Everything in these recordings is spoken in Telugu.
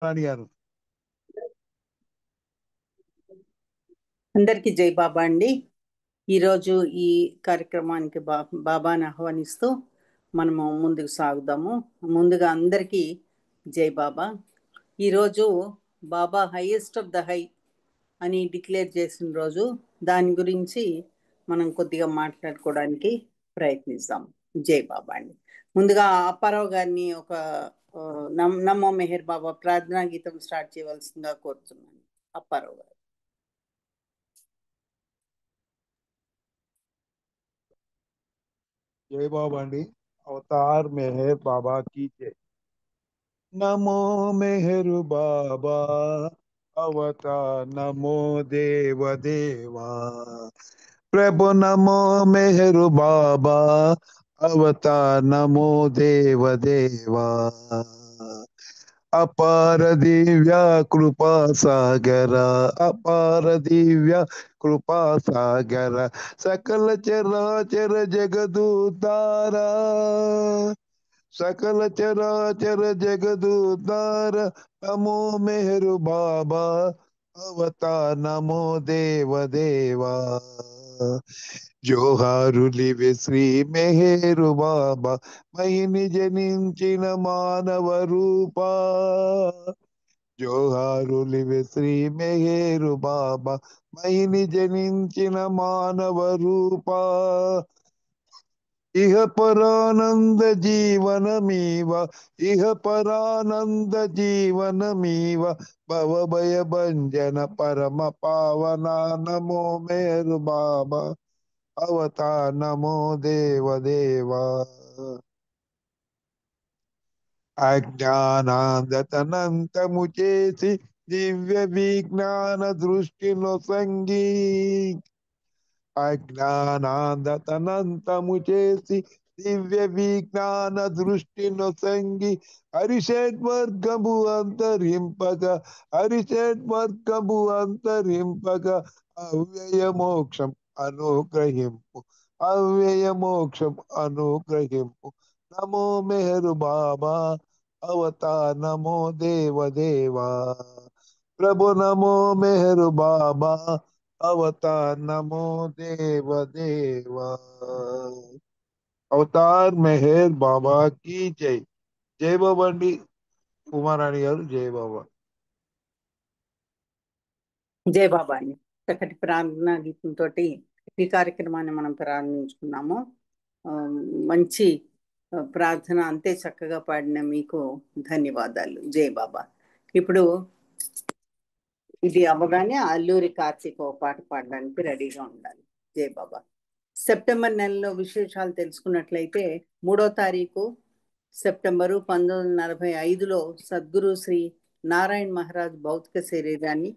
రాణి గారు. అందరికీ జై బాబా అండి. ఈరోజు ఈ కార్యక్రమానికి బాబాని ఆహ్వానిస్తూ మనము ముందుకు సాగుదాము. ముందుగా అందరికీ జై బాబా. ఈరోజు బాబా హైయెస్ట్ ఆఫ్ ద హై అని డిక్లేర్ చేసిన రోజు. దాని గురించి మనం కొద్దిగా మాట్లాడుకోవడానికి ప్రయత్నిస్తాం. జై బాబా అండి. ముందుగా అప్పారావు గారిని ఒక నమో మెహర్ బాబా ప్రార్థనా గీతం స్టార్ట్ చేయవలసిందిగా కోరుతున్నాను. అప్పారావు గారు. జై బాబా అండి. అవతార్ మెహర్ బాబా की जय. नमो मेहर बाबा अवतार नमो देव देवा. प्रभु नमो मेहर बाबा अवतार नमो देव देवा. अपार दिव्य कृपा सागर अपार दिव्य कृपा सागर सकल चराचर जगदुद्धारा सकल चराचर जगदुद्धार नमो मेहर बाबा अवतार नमो देव देवा. జోహారులివే శ్రీ మెహేరు బాబా మహిని జనించిన మానవ రూపా. జోహారులివే శ్రీ మెహేరు బాబా మహిని జనించిన మానవ రూపా. ఇహ పరానంద జీవనమీవ ఇహ పరానంద జీవనమీవ భవభయ భంజన పరమ పావన నమో మేరు బాబా అవతార్ నమో దేవ దేవా. అజ్ఞానాందతనంతము చేసి దివ్య విజ్ఞాన దృష్టిలో సంగీ అజ్ఞానాందతనంతము చేసి దివ్య విజ్ఞాన దృష్టిలో సంగి హరిషడ్వర్గము అంతరింపగా హరిషడ్వర్గము అంతరింపగా అవ్యయ మోక్షం అనుగ్రహింపు అవ్యయ మోక్షం అనుగ్రహింపు. నమో మెహరు బాబా అవతార్ నమో దేవ దేవా. ప్రభు నమో మెహరు బాబా అవతార్ నమో దేవ దేవా. అవతార్ మెహర్ బాబా की జై. జై బాబా అండి. ఉమారాణి గారు జై బాబా. జై బాబా అండి. చక్కటి ప్రార్థనా గీతంతో ఈ కార్యక్రమాన్ని మనం ప్రారంభించుకున్నాము. మంచి ప్రార్థన అంతే చక్కగా పాడిన మీకు ధన్యవాదాలు. జై బాబా. ఇప్పుడు ఇది అవ్వగానే అల్లూరి కార్తీక్ ఒక పాట పాడడానికి రెడీగా ఉండాలి. జై బాబా. సెప్టెంబర్ నెలలో విశేషాలు తెలుసుకున్నట్లయితే 3వ తారీఖు సెప్టెంబరు 1945లో సద్గురు శ్రీ నారాయణ మహారాజ్ భౌతిక శరీరాన్ని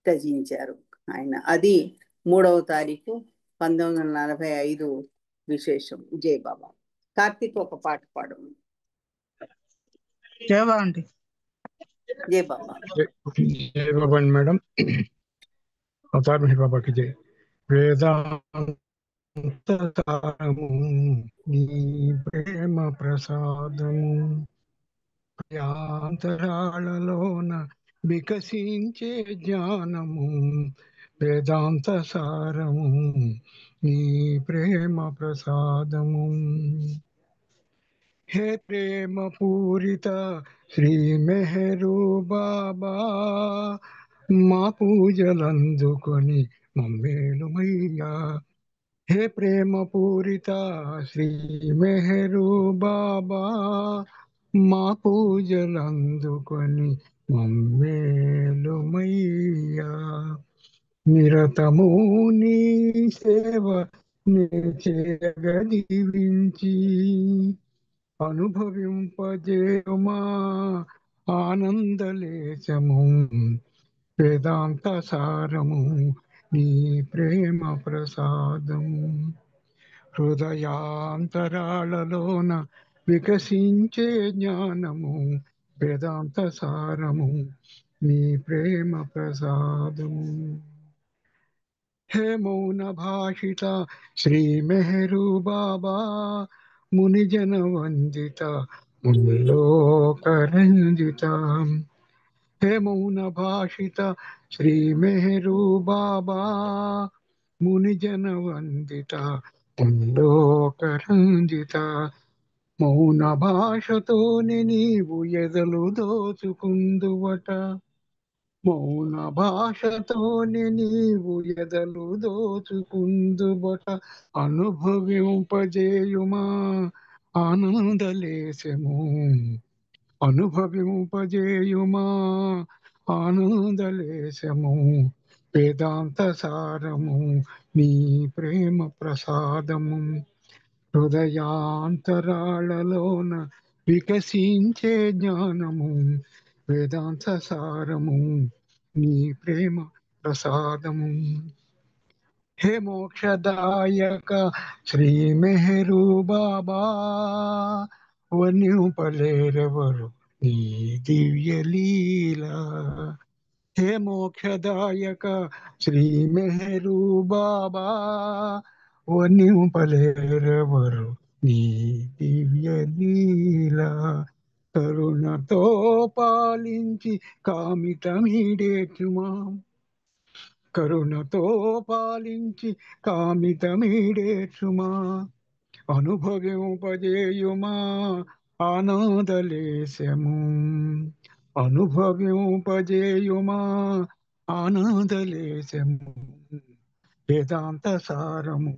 త్యజించారు ఆయన. అది 3వ తారీఖు 1945 విశేషం. జై బాబా. కార్తీక్ ఒక పాట పాడు. జై బాబా అండి. జై బాబా. జై బాబా అండి మేడం. అవతార్ మెహర్ బాబాకి జై. వేదాంతము నీ ప్రేమ ప్రసాదము యాంతరాళలోన వికసించే జ్ఞానము వేదాంత సారము నీ ప్రేమ ప్రసాదము. హే ప్రేమ పూరిత శ్రీ మెహరు బాబా మా పూజలందుకొని మమ్మేలుమయ్యా. హే ప్రేమ పూరిత శ్రీ మెహరు బాబా మా పూజలందుకొని మమ్మేలుమయ్యా. నిరతము నీ సేవ చేయగదివించి అనుభవింపజేయుమా ఆనందలేశము వేదాంత సారము నీ ప్రేమ ప్రసాదము. హృదయాంతరాళలోన వికసించే జ్ఞానము వేదాంత సారము నీ ప్రేమ ప్రసాదము. హే మౌన భాషిత శ్రీ మెహరు బాబా మునిజన వందిత ముల్లోకరంజిత हे मौन भाषित श्री मेहरू बाबा मुनिजन वंदित పుండోకరంజిత మౌన భాషతోనే నీవు ఎదలు దోచుకుందువట మౌన భాషతోనే నీవు ఎదలు దోచుకుందువట అనుభవింపజేయుమా ఆనందలేశము అనుభవింపజేయుమా ఆనందలేశము వేదాంత సారము నీ ప్రేమ ప్రసాదము హృదయాంతరాళలోన వికసించే జ్ఞానము వేదాంత సారము నీ ప్రేమ ప్రసాదము హే మోక్షదాయక శ్రీ మెహరు బాబా వర్ణింపలేరెవరు నీ దివ్య లీలా హే మోక్షదాయక శ్రీ మెహరు బాబా వర్ణింపలేరెవరు నీ దివ్య లీలా కరుణతో పాలించి కామితమీడేచుమా కరుణతో పాలించి కామితమీడేచుమా అనుభవింపజేయుమా ఆనందలేశము అనుభవింపజేయుమా ఆనందలేశము వేదాంత సారము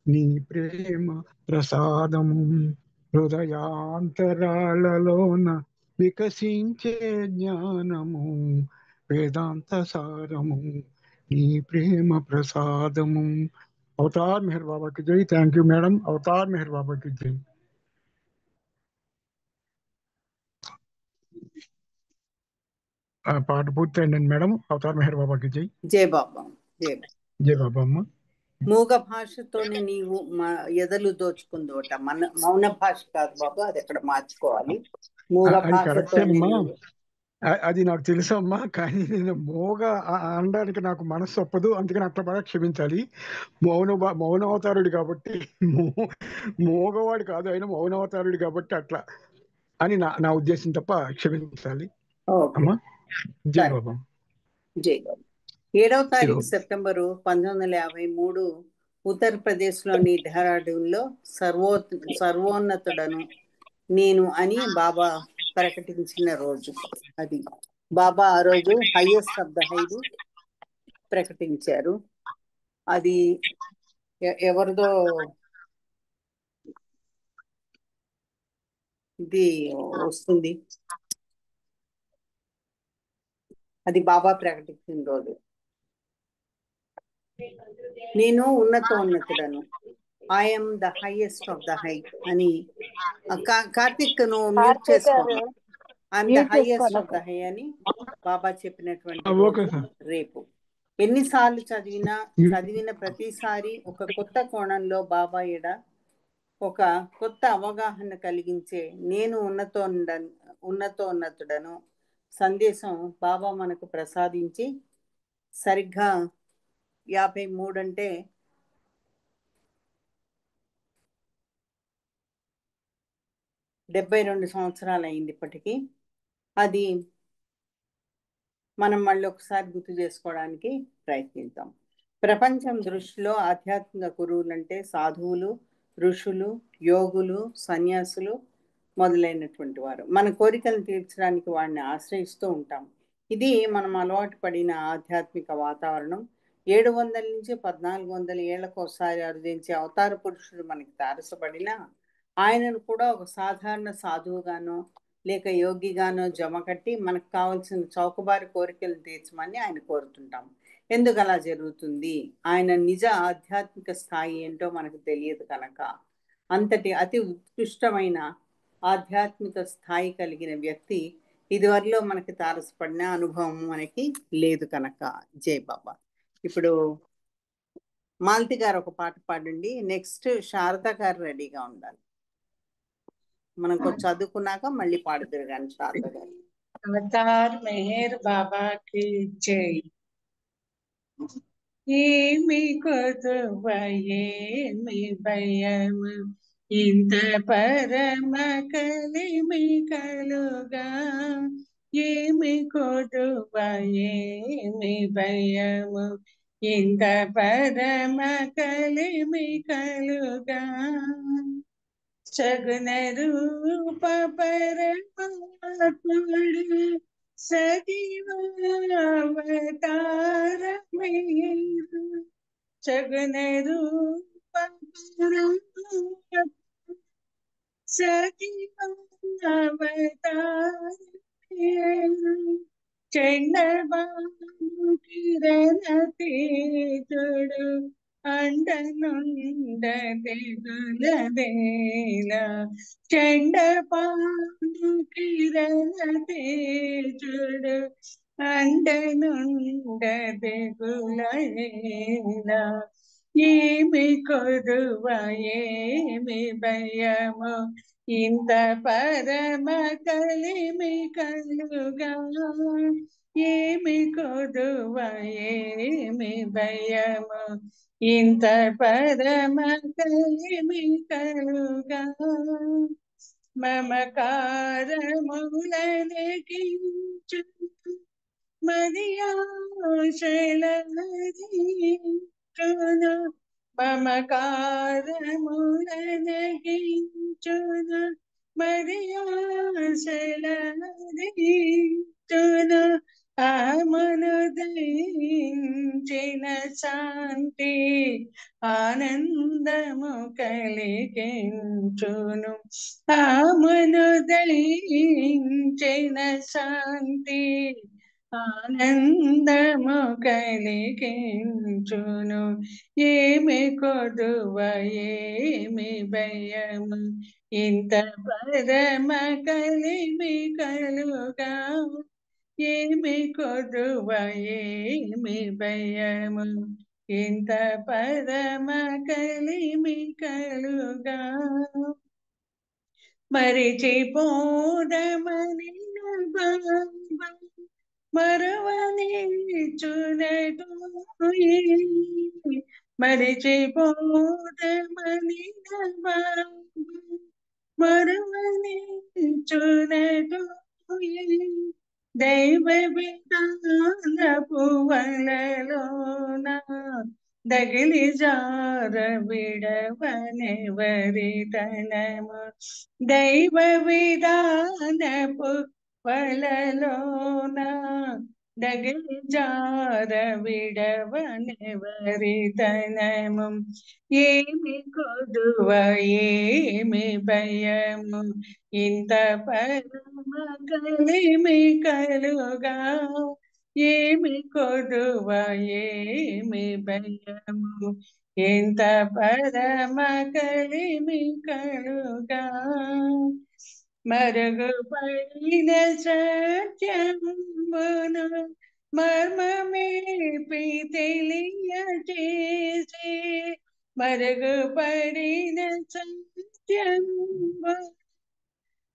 నీ ప్రేమ ప్రసాదము హృదయాంతరాళలోన వికసించే జ్ఞానము వేదాంత సారము నీ ప్రేమ ప్రసాదము అవతార్ మెహర్ బాబాకి జై. Thank you madam. Avatar Meher బాబాకి జై. పాట పూర్తయిందండి మేడం. అవతార్ మెహర్ బాబాకి జై. జై బాబా. జై జై బాబా అమ్మ. మూగ భాషతోనే నీవు ఎదలు దోచుకుందోట. మౌన భాష కాదు బాబా, అది ఎక్కడ మార్చుకోవాలి. మూగ అది కరెక్టే భాషతోనే అమ్మా, నీవు. అది నాకు తెలుసు అమ్మా, కానీ నేను మోగ అనడానికి నాకు మనసు ఒప్పదు, అందుకని అట్లా బాగా క్షమించాలి. మౌనవతారుడు కాబట్టి, మోగవాడు కాదు ఆయన మౌనవతారుడు కాబట్టి అట్లా అని నా ఉద్దేశం, తప్ప క్షమించాలి అమ్మా. జై బాబా. జై బాబా. 7వ తారీఖు సెప్టెంబరు 1953 ఉత్తరప్రదేశ్లోని డెహ్రాడూన్లో సర్వోన్నతుడను నేను అని బాబా ప్రకటించిన రోజు అది. బాబా ఆ రోజు హైయెస్ట్ ఆఫ్ ద హై ప్రకటించారు. అది ఎవరిదో ఇది వస్తుంది, అది బాబా ప్రకటించిన రోజు. నేను ఉన్నతుడను, I'm the highest of the high అని. కార్తిక్ నువ్వు మ్యూట్ చేసుకోండి. I'm the highest of the high అని బాబా చెప్పినటువంటి రోజు రేపు. ఎన్నిసార్లు చదివిన ప్రతిసారి ఒక కొత్త కోణంలో బాబా ఎడ ఒక కొత్త అవగాహన కలిగించే నేను ఉన్నతోన్నతుడను సందేశం బాబా మనకు ప్రసాదించి సరిగ్గా 53 అంటే 72 సంవత్సరాలు అయింది ఇప్పటికీ. అది మనం మళ్ళీ ఒకసారి గుర్తు చేసుకోవడానికి ప్రయత్నిద్దాం. ప్రపంచం దృష్టిలో ఆధ్యాత్మిక గురువులంటే సాధువులు, ఋషులు, యోగులు, సన్యాసులు మొదలైనటువంటి వారు. మన కోరికలను తీర్చడానికి వాడిని ఆశ్రయిస్తూ ఉంటాం. ఇది మనం అలవాటు పడిన ఆధ్యాత్మిక వాతావరణం. 700 నుంచి 1400 ఏళ్లకు ఒకసారి అరుదించే అవతార పురుషుడు మనకి తారసపడినా ఆయనను కూడా ఒక సాధారణ సాధువుగానో లేక యోగిగానో జమ కట్టి మనకు కావాల్సిన చౌకబారి కోరికలను తీర్చమని ఆయన కోరుతుంటాం. ఎందుకు అలా జరుగుతుంది? ఆయన నిజ ఆధ్యాత్మిక స్థాయి ఏంటో మనకు తెలియదు కనుక. అంతటి అతి ఉత్కృష్టమైన ఆధ్యాత్మిక స్థాయి కలిగిన వ్యక్తి ఇదివరలో మనకి తారసపడిన అనుభవం మనకి లేదు కనుక. జై బాబా. ఇప్పుడు మాలతి గారు ఒక పాట పాడండి. నెక్స్ట్ శారద గారు రెడీగా ఉండాలి. మనం కొంచెం చదువుకున్నాక మళ్ళీ పాడుతారు కానీ శారద గారు. అవతార్ మెహర్ బాబా కి జై. ఏమి కొదువ ఏమి భయము ఇంత పరమ కలిమి కలుగా ఏమి కొదువ ఏమి భయము ఇంత పరమ కలిమి కలుగా సగుణ రూప పరమాత్ముడు సజీవావతారమేరు సగుణ రూప సజీవావతారమేరు చండబాబు కిరణ తేజుడు అండనుండ తెగులదేల చండపాండు కిరణ తేజుడు అండనుండ తెగులదేల ఏమి కొదువ ఏమి భయము ఇంత పరమ కలిమి కలుగా ఏమి కొదువ ఏమి భయము ఇంత పరమ కలిమి కలుగా మమకారములనకించు మరియాశలహరించును మమకారములనకించును మరియాశలహరించును ఆమను దయించిన శాంతి ఆనందము కలిగించును ఆమను దయించిన శాంతి ఆనందము కలిగించును ఏమి కొదువ ఏమి భయము ఇంత పరమ కలిమి కలుగా ఏమి కొదువ ఏమి భయము ఇంత పరమ కలిమి కలుగా మరిచిపోదమని మరువని చునటు మరిచిపోదమని మరువని చునటు దైవ విధానపు వలలోన దగిలి జార విడవనెవరితనము దైవ విధానపు వలలోన దగిలి జార విడవనెవరితనము ఏమి కొదువ ఏమి భయము ఇంత పరమ కలిమి కలుగా ఏమి కొదువ ఏమి భయము ఎంత పరమ కలిమి కలుగా మరుగుపడిన సత్యమును మర్మమేపి తెలియచేసి మరుగుపడిన సత్యము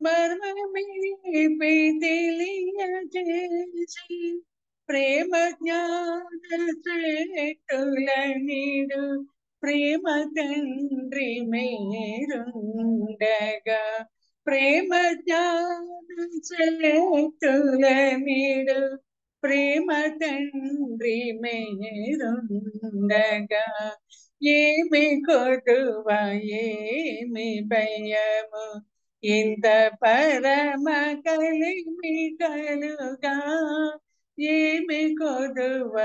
మర్మమేపి తెలియచేసి ప్రేమ జ్ఞాన శక్తుల నీడు ప్రేమ తండ్రి మేరుండగా ప్రేమ జ్ఞాన శక్తుల నీడు ప్రేమ తండ్రి మేరుండగా ఏమి కొదువ ఏమి భయము ఇంత పరమ కలిమి కలుగా ఏమి కొదువ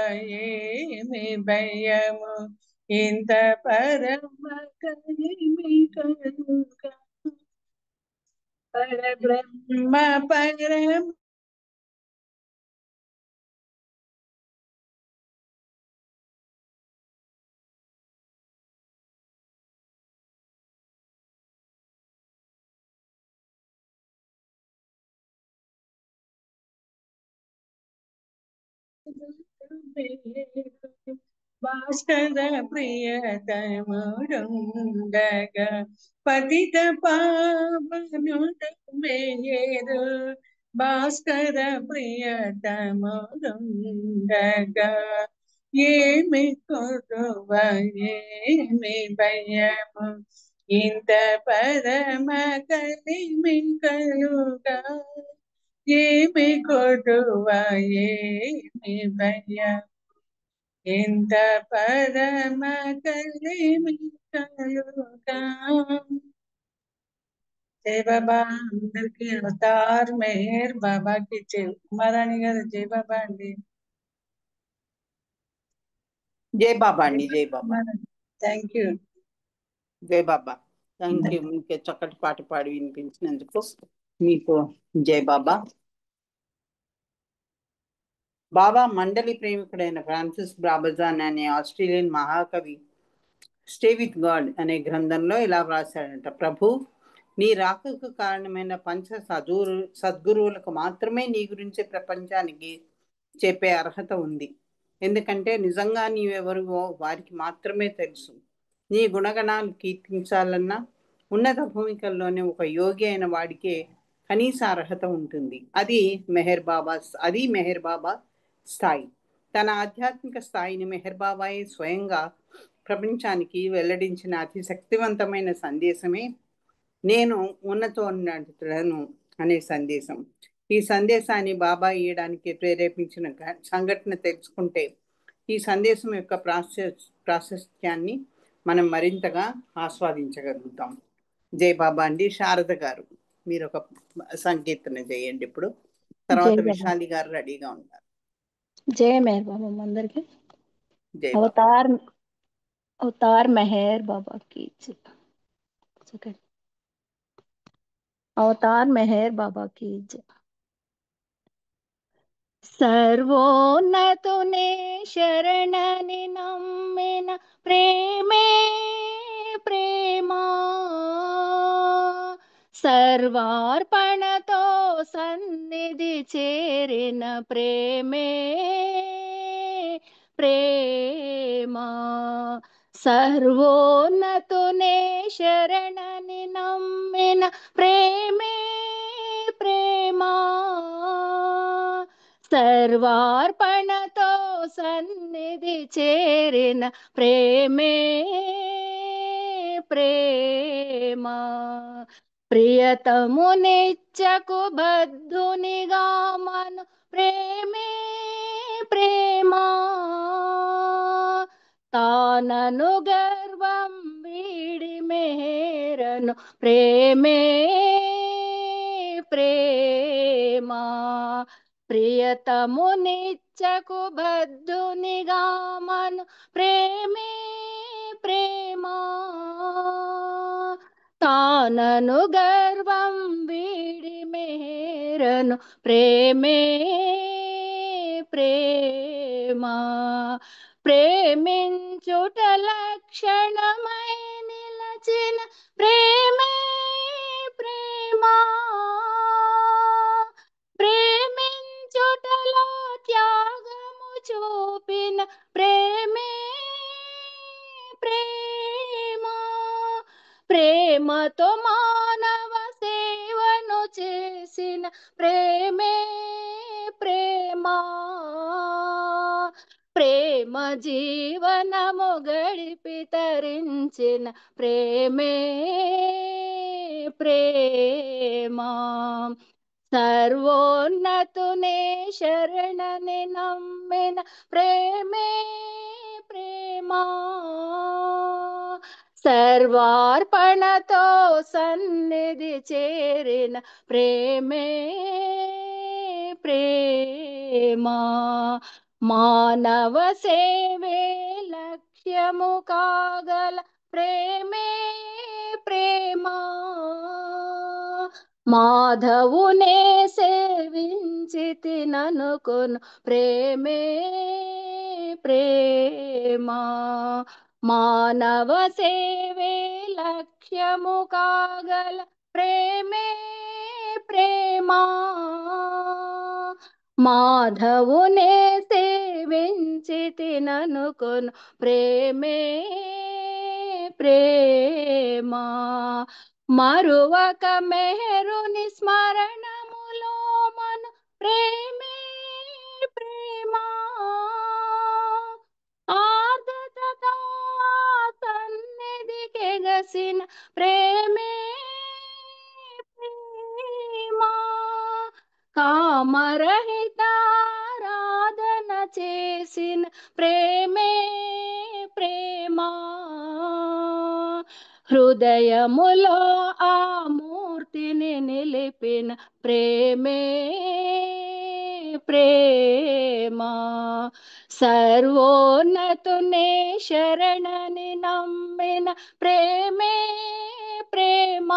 ఏమి భయము ఇంత పరమ కలిమి కలుగా పరబ్రహ్మ పరమ భాస్కర ప్రియతముడుండగా పతిత పావనుడు మేరు భాస్కర ప్రియతముడుండగా ఏమి కొదువ ఏమి భయము ఇంత పరమ కలిమి కలుగా ఏమి కొడువ ఏమి భయం ఎంత పరమ కలిమి కలుగా జై బాబా అందరికి అవతార్ మెహర్ బాబాకి జై. ఉమారాణి గారు జై బాబా అండి. జై బాబా అండి. జై బాబా. Thank you. జై బాబా. Thank you. మీకు చక్కటి పాట పాడి వినిపించినందుకు మీకు జై బాబా. బాబా మండలి ప్రేమికుడైన ఫ్రాన్సిస్ బ్రాబజాన్ అనే ఆస్ట్రేలియన్ మహాకవి స్టే విత్ గాడ్ అనే గ్రంథంలో ఇలా వ్రాశాడంట. ప్రభు, నీ రాకకు కారణమైన సద్గురువులకు మాత్రమే నీ గురించి ప్రపంచానికి చెప్పే అర్హత ఉంది. ఎందుకంటే నిజంగా నీవెవరివో వారికి మాత్రమే తెలుసు. నీ గుణగణాలు కీర్తించాలన్నా ఉన్నత భూమికల్లోనే ఒక యోగి అయిన వాడికే కనీస అర్హత ఉంటుంది. అది మెహర్ బాబా స్థాయి. తన ఆధ్యాత్మిక స్థాయిని మెహర్ బాబాయే స్వయంగా ప్రపంచానికి వెల్లడించిన అతి శక్తివంతమైన సందేశమే నేను ఉన్నతోన్నతులను అనే సందేశం. ఈ సందేశాన్ని బాబా ఇయ్యడానికి ప్రేరేపించిన సంఘటన తెలుసుకుంటే ఈ సందేశం యొక్క ప్రాశస్త్యాన్ని మనం మరింతగా ఆస్వాదించగలుగుతాం. జై బాబా అండి. శారద గారు మీరు ఒక సంకీర్తన చేయండి ఇప్పుడు. తర్వాత విశాలి గారు రెడీగా ఉంటారు. జై మెహర్ బాబా అందరికి. జై బాబా. అవతార్ మెహర్ బాబాకి జై. అవతార్ మెహర్ బాబాకి జై. సర్వోన్నతునే శరణని నమ్మిన ప్రేమే ప్రేమా, సర్వార్పణతో సన్నిధి చేరిన ప్రేమే ప్రేమా. సర్వోన్నతునే శరణని నమ్మిన ప్రేమే ప్రేమా, సర్వార్పణతో సన్నిధి చేరిన ప్రేమే ప్రేమా. ప్రియతమునిచ్చకు బద్ధునిగా మను ప్రేమే ప్రేమా, తానను గర్వం వీడి మెహరను ప్రేమే ప్రేమా. ప్రియతమునిచ్చకు బద్ధునిగా మను ప్రేమే ప్రేమా, తానను గర్వం వీడి మెహరను ప్రేమే ప్రేమా. ప్రేమించుట లక్షణమై నిలచిన ప్రేమే ప్రేమా, ప్రేమించుటలో త్యాగము చూపిన ప్రేమే ప్రేమా. ప్రేమతో మానవ సేవను చేసిన ప్రేమే ప్రేమా. ప్రేమ జీవనము గడిపి తరించిన ప్రేమే ప్రేమా. సర్వోన్నతునే శరణని నమ్మిన ప్రేమే ప్రేమా, సర్వార్పణతో సన్నిధి చేరిన ప్రేమే ప్రేమా. మానవ సేవే లక్ష్యము కాగల ప్రేమే ప్రేమా, మాధవునే సేవించి తిననుకొను ప్రేమే ప్రేమా. మానవ సేవే లక్ష్యము కాగల ప్రేమే ప్రేమా, మాధవునే సేవించి తిననుకొను ప్రేమే ప్రేమా. మరువక మెహరుని స్మరణములో మను ప్రేమే ప్రేమా, ఆర్ద్రతతో సన్నిధికెగసిన ప్రేమే ప్రేమా. చేసిన ప్రేమే ప్రేమ. హృదయములో ఆ మూర్తిని నిలిపిన ప్రేమే ప్రేమ. సర్వోన్నతునే శరణని నమ్మిన ప్రేమే ప్రేమ.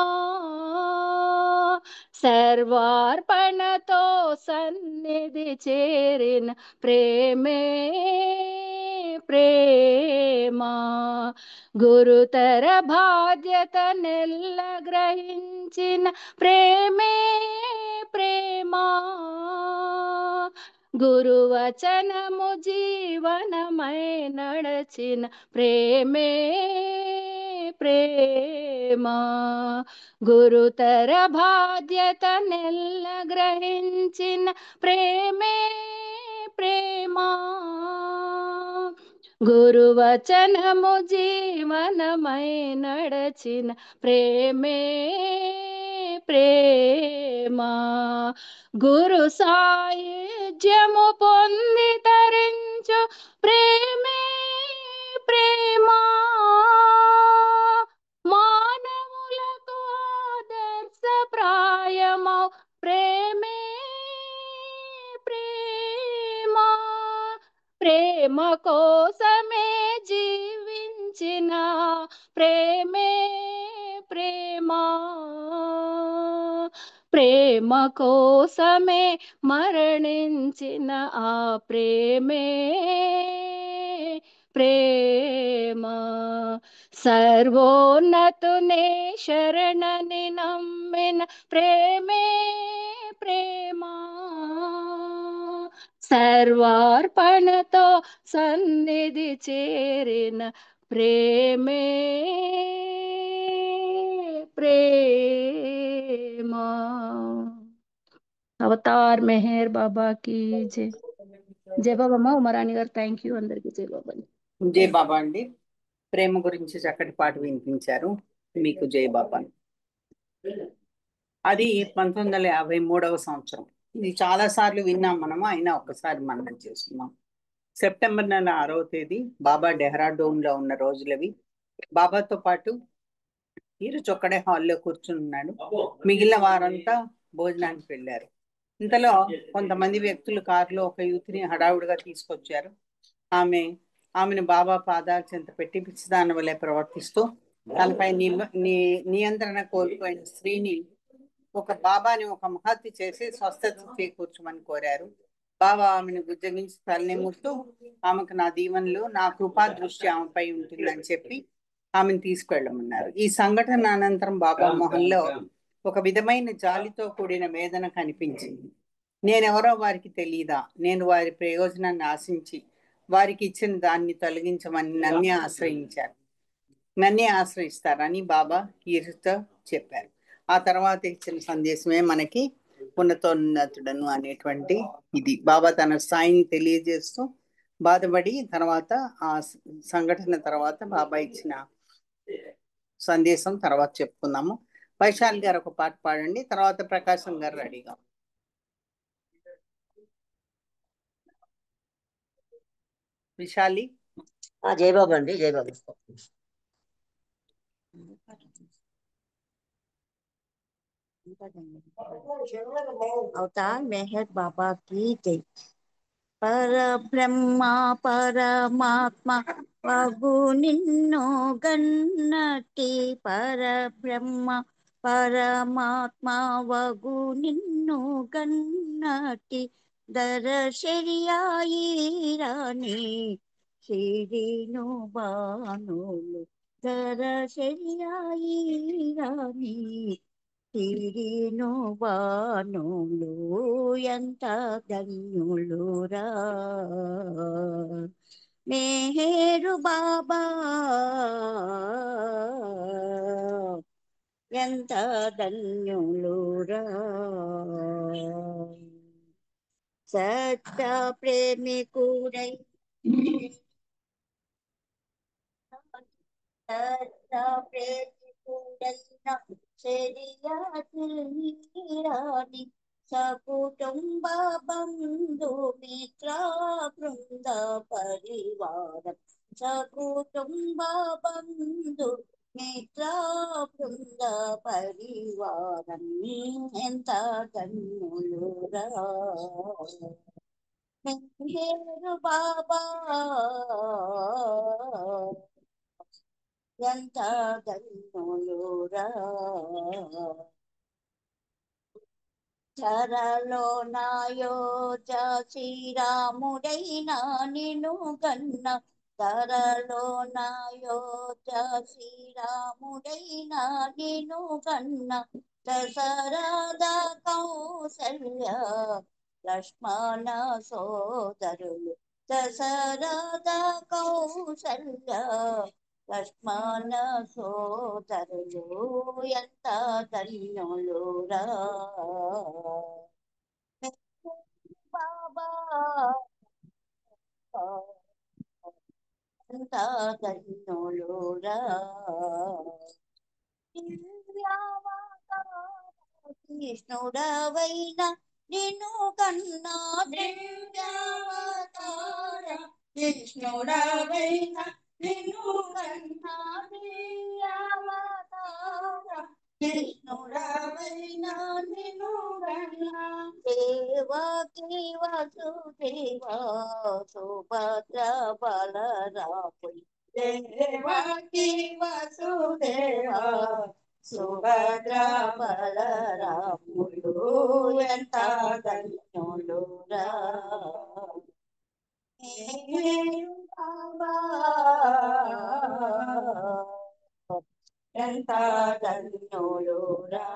సర్వార్పణతో సన్నిధి చేరిన ప్రేమే ప్రేమ. గురుతర బాధ్యత నెల్ల గ్రహించిన ప్రేమే ప్రేమ. గురువచనము జీవనమై నడచిన ప్రేమే ప్రేమ. గురుతర బాధ్యత నెల్ల గ్రహించిన ప్రేమే ప్రేమ. గురువచనము జీవనమై నడచిన ప్రేమే ప్రేమ. గురు సాయుజ్యము పొంది తరించు ప్రేమే ప్రేమ. మానవులకు ఆదర్శప్రాయమౌ ప్రేమే ప్రేమ. ప్రేమ కోసమే జీవించిన ప్రేమే ప్రేమ. ప్రేమ కోసమే మరణించిన ఆ ప్రేమే ప్రేమ. సర్వోన్నతునే శరణని నమ్మిన ప్రేమే ప్రేమ. సర్వార్పణతో సన్నిధి చేరిన ప్రేమే ప్రేమ. అవతార్ మెహర్ బాబా की జై. జై బాబా. అమ్మ ఉమారాణి గారు థ్యాంక్ యూ. అందరికీ జై బాబా. జై బాబా అండి. ప్రేమ గురించి చక్కటి పాట వినిపించారు. మీకు జై బాబా. అది 1953వ సంవత్సరం. ఇది చాలా సార్లు విన్నాం మనము, అయినా ఒక్కసారి మనం చేస్తున్నాం. సెప్టెంబర్ నెల 6వ తేదీ బాబా డెహ్రాడూన్ లో ఉన్న రోజులవి. బాబాతో పాటు ఈరోజు ఒక్కడే హాల్లో కూర్చుని ఉన్నాడు. మిగిలిన వారంతా భోజనానికి వెళ్ళారు. ఇంతలో కొంతమంది వ్యక్తులు కారులో ఒక యూత్ని హడావుడిగా తీసుకొచ్చారు. ఆమెను బాబా పాదాల చెంత పెట్టి పిచ్చిదాని వలె ప్రవర్తిస్తూ తనపై నియంత్రణ కోల్పోయిన స్త్రీని బాబాని ఒక మహత్య చేసి స్వస్థత చేకూర్చమని కోరారు. బాబా ఆమెను బుజ్జగించి తలనిమురుతూ ఆమెకు నా దీవెనలు, నా కృపా దృష్టి ఆమెపై ఉంటుందని చెప్పి ఆమెను తీసుకెళ్ళమన్నారు. ఈ సంఘటన అనంతరం బాబా మొహంలో ఒక విధమైన జాలితో కూడిన వేదన కనిపించింది. నేనెవరో వారికి తెలియదా? నేను వారి ప్రయోజనాన్ని ఆశించి వారికి ఇచ్చిన దాన్ని తొలగించమని నన్నే ఆశ్రయిస్తారని బాబా ఈరుతో చెప్పారు. ఆ తర్వాత ఇచ్చిన సందేశమే మనకి ఉన్నతోన్నతుడను అనేటువంటి ఇది. బాబా తన స్థాయిని తెలియజేస్తూ బాధపడి తర్వాత ఆ సంఘటన తర్వాత బాబా ఇచ్చిన సందేశం తర్వాత చెప్పుకుందాము. వైశాలి గారు ఒక పాట పాడండి, తర్వాత ప్రకాశం గారు రెడీగా. విశాలి. జై బాబా అండి. జై బాబా. అవతార్ మెహర్ బాబా की जय. పరబ్రహ్మ పరమాత్మ వగు నిన్ను గన్నటి. పరబ్రహ్మ పరమాత్మ వగు నిన్ను గన్నటి. దరశరియాయి రాణి శిరిను బానులు. దరశరియాయి రాణి శిరిను బానులు. ఎంత ధన్యులురా మెహరు బాబా, ఎంత ధన్యులురా. సత్య ప్రేమికుడై ప్రేమికుడైన శరీరాని సకుటుంబ బంధు మిత్ర బృంద పరివారం సకుటుంబ బంధు మిత్ర బృంద పరివారం ఎంత ధన్యులురా మెహరు బాబా ఎంత ధన్యులురా చరలో నాయోజ శ్రీరాముడైనా నిన్ను కన్న ధరలో నాయోజ శ్రీరాముడైనా నిన్ను కన్న దశరథ కౌసల్య లక్ష్మణ సోదరులు దశరథ కౌసల్య లక్ష్మణ సోదరులు ఎంత ధన్యులురా బాబా ఎంత ధన్యులురా కృష్ణుడవైన నిన్ను కన్నా దివ్యావతార కృష్ణుడవైన నిన్ను కన్నా దివ్యావతార కృష్ణుడవైన నిన్ను కన్నా దేవకి వసుదేవ సుభద్ర బలరాములు దేవకి వసుదేవ సుభద్ర బలరాములు ఎంత ధన్యులురా బాబా ఎంత ధన్యులురా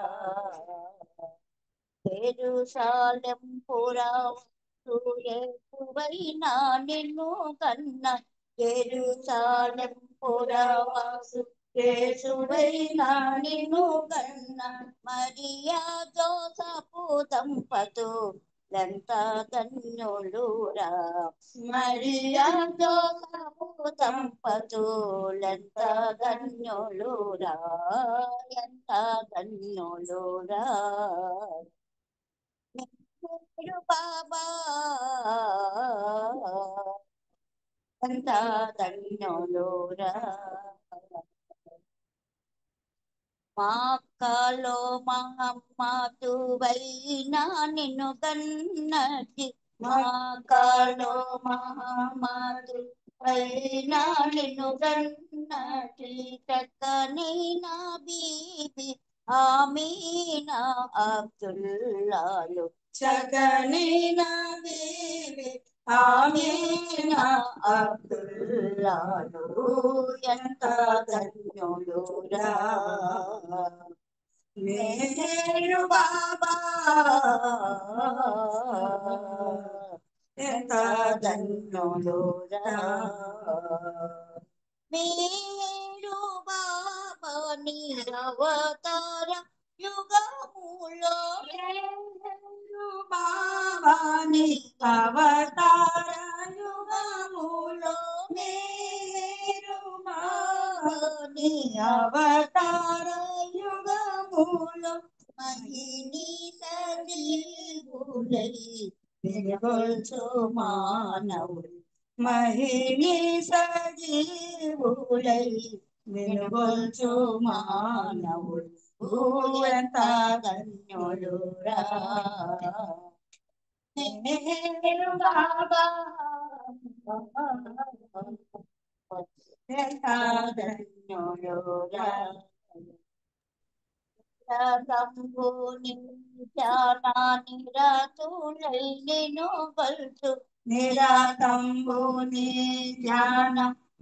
యెరూషలేం పురవాసువైనా నిన్ను కన్న యెరూషలేం పురవాసు యేసువైనా నిన్ను కన్న మరియా జోసపు దంపతులెంత ధన్యులురా మరియా జోసపు దంపతులెంత ధన్యులురా ఎంత ధన్యులురా బాబా ఎంత ధన్యులురా మక్కలో మహమ్మదువైనా నిన్ను కన్నటి మక్కలో మహమ్మదువైనా నిన్ను కన్నటి చక్కనైనా బీబీ ఆమీనా అబ్దుల్లాలు చక్కనైనా బీబీ ఆమీనా అబ్దుల్లాలు ఎంత ధన్యులురా మేరు బాబా ఎంత ధన్యులురా మేరు బాబా నిరవతార యుగములో మేరు బాబా నిరవతార యుగములో మేరు బాబా నిరవతార యుగములో మహిని సజీవులై వెలుగొల్చు మానవులు మహిని సజీవులై వెలుగొల్చు మానవులు ఎంత ధన్యులురా మేరు బాబా ఎంత ధన్యులురా శంభుని ధ్యానాని రాతులై నేను గల్చు నిరాతంబుని ధ్యాన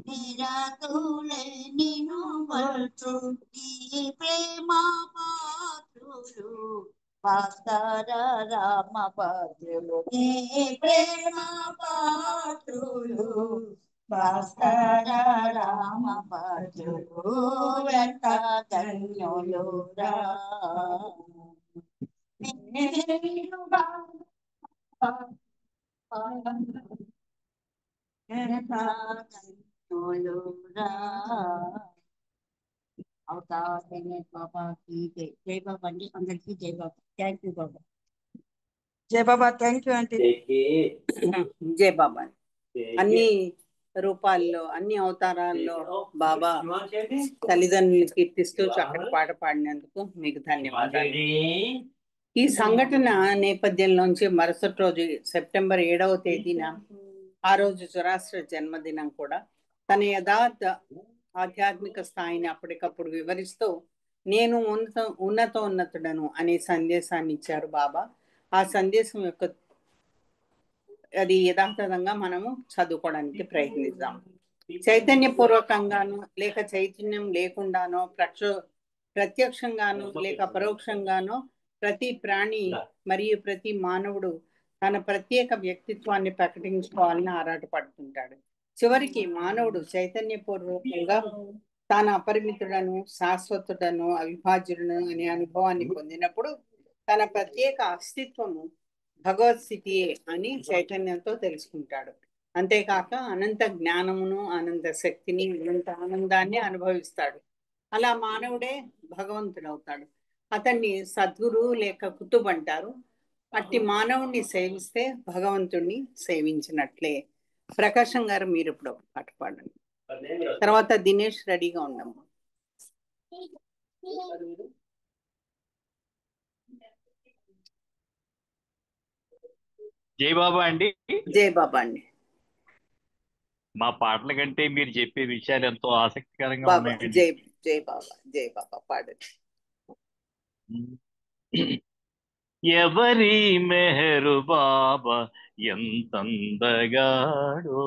నిరాతులై నేను గల్చు ఈ ప్రేమ పాత్రులు భాస్కర రామ భద్రులు ఈ ప్రేమ పాత్రులు భాస్కర రామ భద్రులు ఎంత ధన్యులురా మేరు బాబా ఎంత ధన్యులురా అవతార్ గణేష్ బాబాకి జై జై బాబా అండి అందరికీ జై బాబా థ్యాంక్ యూ బాబా జై బాబా థ్యాంక్ యూ ఆంటీ జై బాబా అన్ని రూపాల్లో అన్ని అవతారాల్లో బాబా తల్లిదండ్రులు కీర్తిస్తూ చక్కటి పాట పాడినందుకు మీకు ధన్యవాదాలు. ఈ సంఘటన నేపథ్యంలోంచి మరుసటి రోజు సెప్టెంబర్ 7వ తేదీన ఆ రోజు జొరాస్ట్ర జన్మదినం కూడా తన యథార్థ ఆధ్యాత్మిక స్థాయిని అప్పటికప్పుడు వివరిస్తూ నేను ఉన్నతుడను అనే సందేశాన్ని ఇచ్చారు బాబా. ఆ సందేశం యొక్క అది యథాతథంగా మనము చదువుకోవడానికి ప్రయత్నిద్దాం. చైతన్యపూర్వకంగాను లేక చైతన్యం లేకుండానో ప్రత్యక్షంగాను లేక పరోక్షంగానో ప్రతి ప్రాణి మరియు ప్రతి మానవుడు తన ప్రత్యేక వ్యక్తిత్వాన్ని ప్రకటించుకోవాలని ఆరాటపడుతుంటాడు. చివరికి మానవుడు చైతన్యపూర్వకంగా తాను అపరిమితుడను, శాశ్వతుడను, అవిభాజ్యుడను అనే అనుభవాన్ని పొందినప్పుడు తన ప్రత్యేక అస్తిత్వము భగవత్ స్థితియే అని చైతన్యంతో తెలుసుకుంటాడు. అంతేకాక అనంత జ్ఞానమును, అనంత శక్తిని, అనంత ఆనందాన్ని అనుభవిస్తాడు. అలా మానవుడే భగవంతుడవుతాడు. అతన్ని సద్గురు లేక కుతుబ్ అంటారు. అట్టి మానవుణ్ణి సేవిస్తే భగవంతుణ్ణి సేవించినట్లే. ప్రకాశం గారు మీరు ఇప్పుడు ఒక పాట పాడండి. తర్వాత దినేష్ రెడీగా ఉండము. జై బాబా అండి. జై బాబా అండి. మా పాటల కంటే మీరు చెప్పే విషయాలు ఎంతో ఆసక్తికరంగా బాబా ఉన్నాయండి. జై జై బాబా, జై బాబా పాడండి. ఎవరి మెహరు బాబా ఎంతందగాడో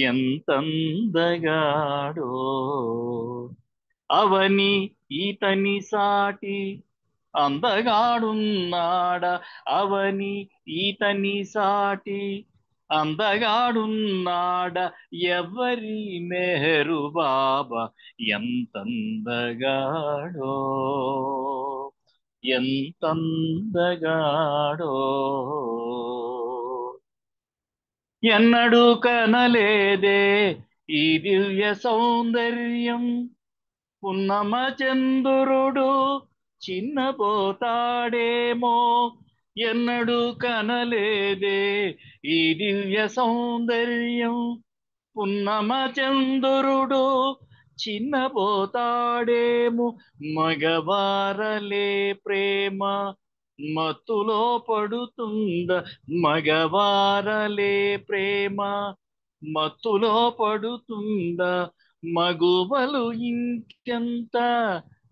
ఎంతందగాడో, అవని ఈతని సాటి అందగాడున్నాడ, అవని ఈతని సాటి అందగాడున్నాడ, ఎవరి మెహరు బాబా ఎంతందగాడో ఎంతందగాడో. ఎన్నడూ కనలేదే ఈ దివ్య సౌందర్యం, పున్నమ చంద్రుడు చిన్నపోతాడేమో. ఎన్నడూ కనలేదే ఈ దివ్య సౌందర్యం, పున్నమ చంద్రుడు చిన్నపోతాడేమో. మగవారలే ప్రేమ మత్తులో పడుతుంద, మగవారలే ప్రేమ మత్తులో పడుతుంద, మగువలు ఇంకెంత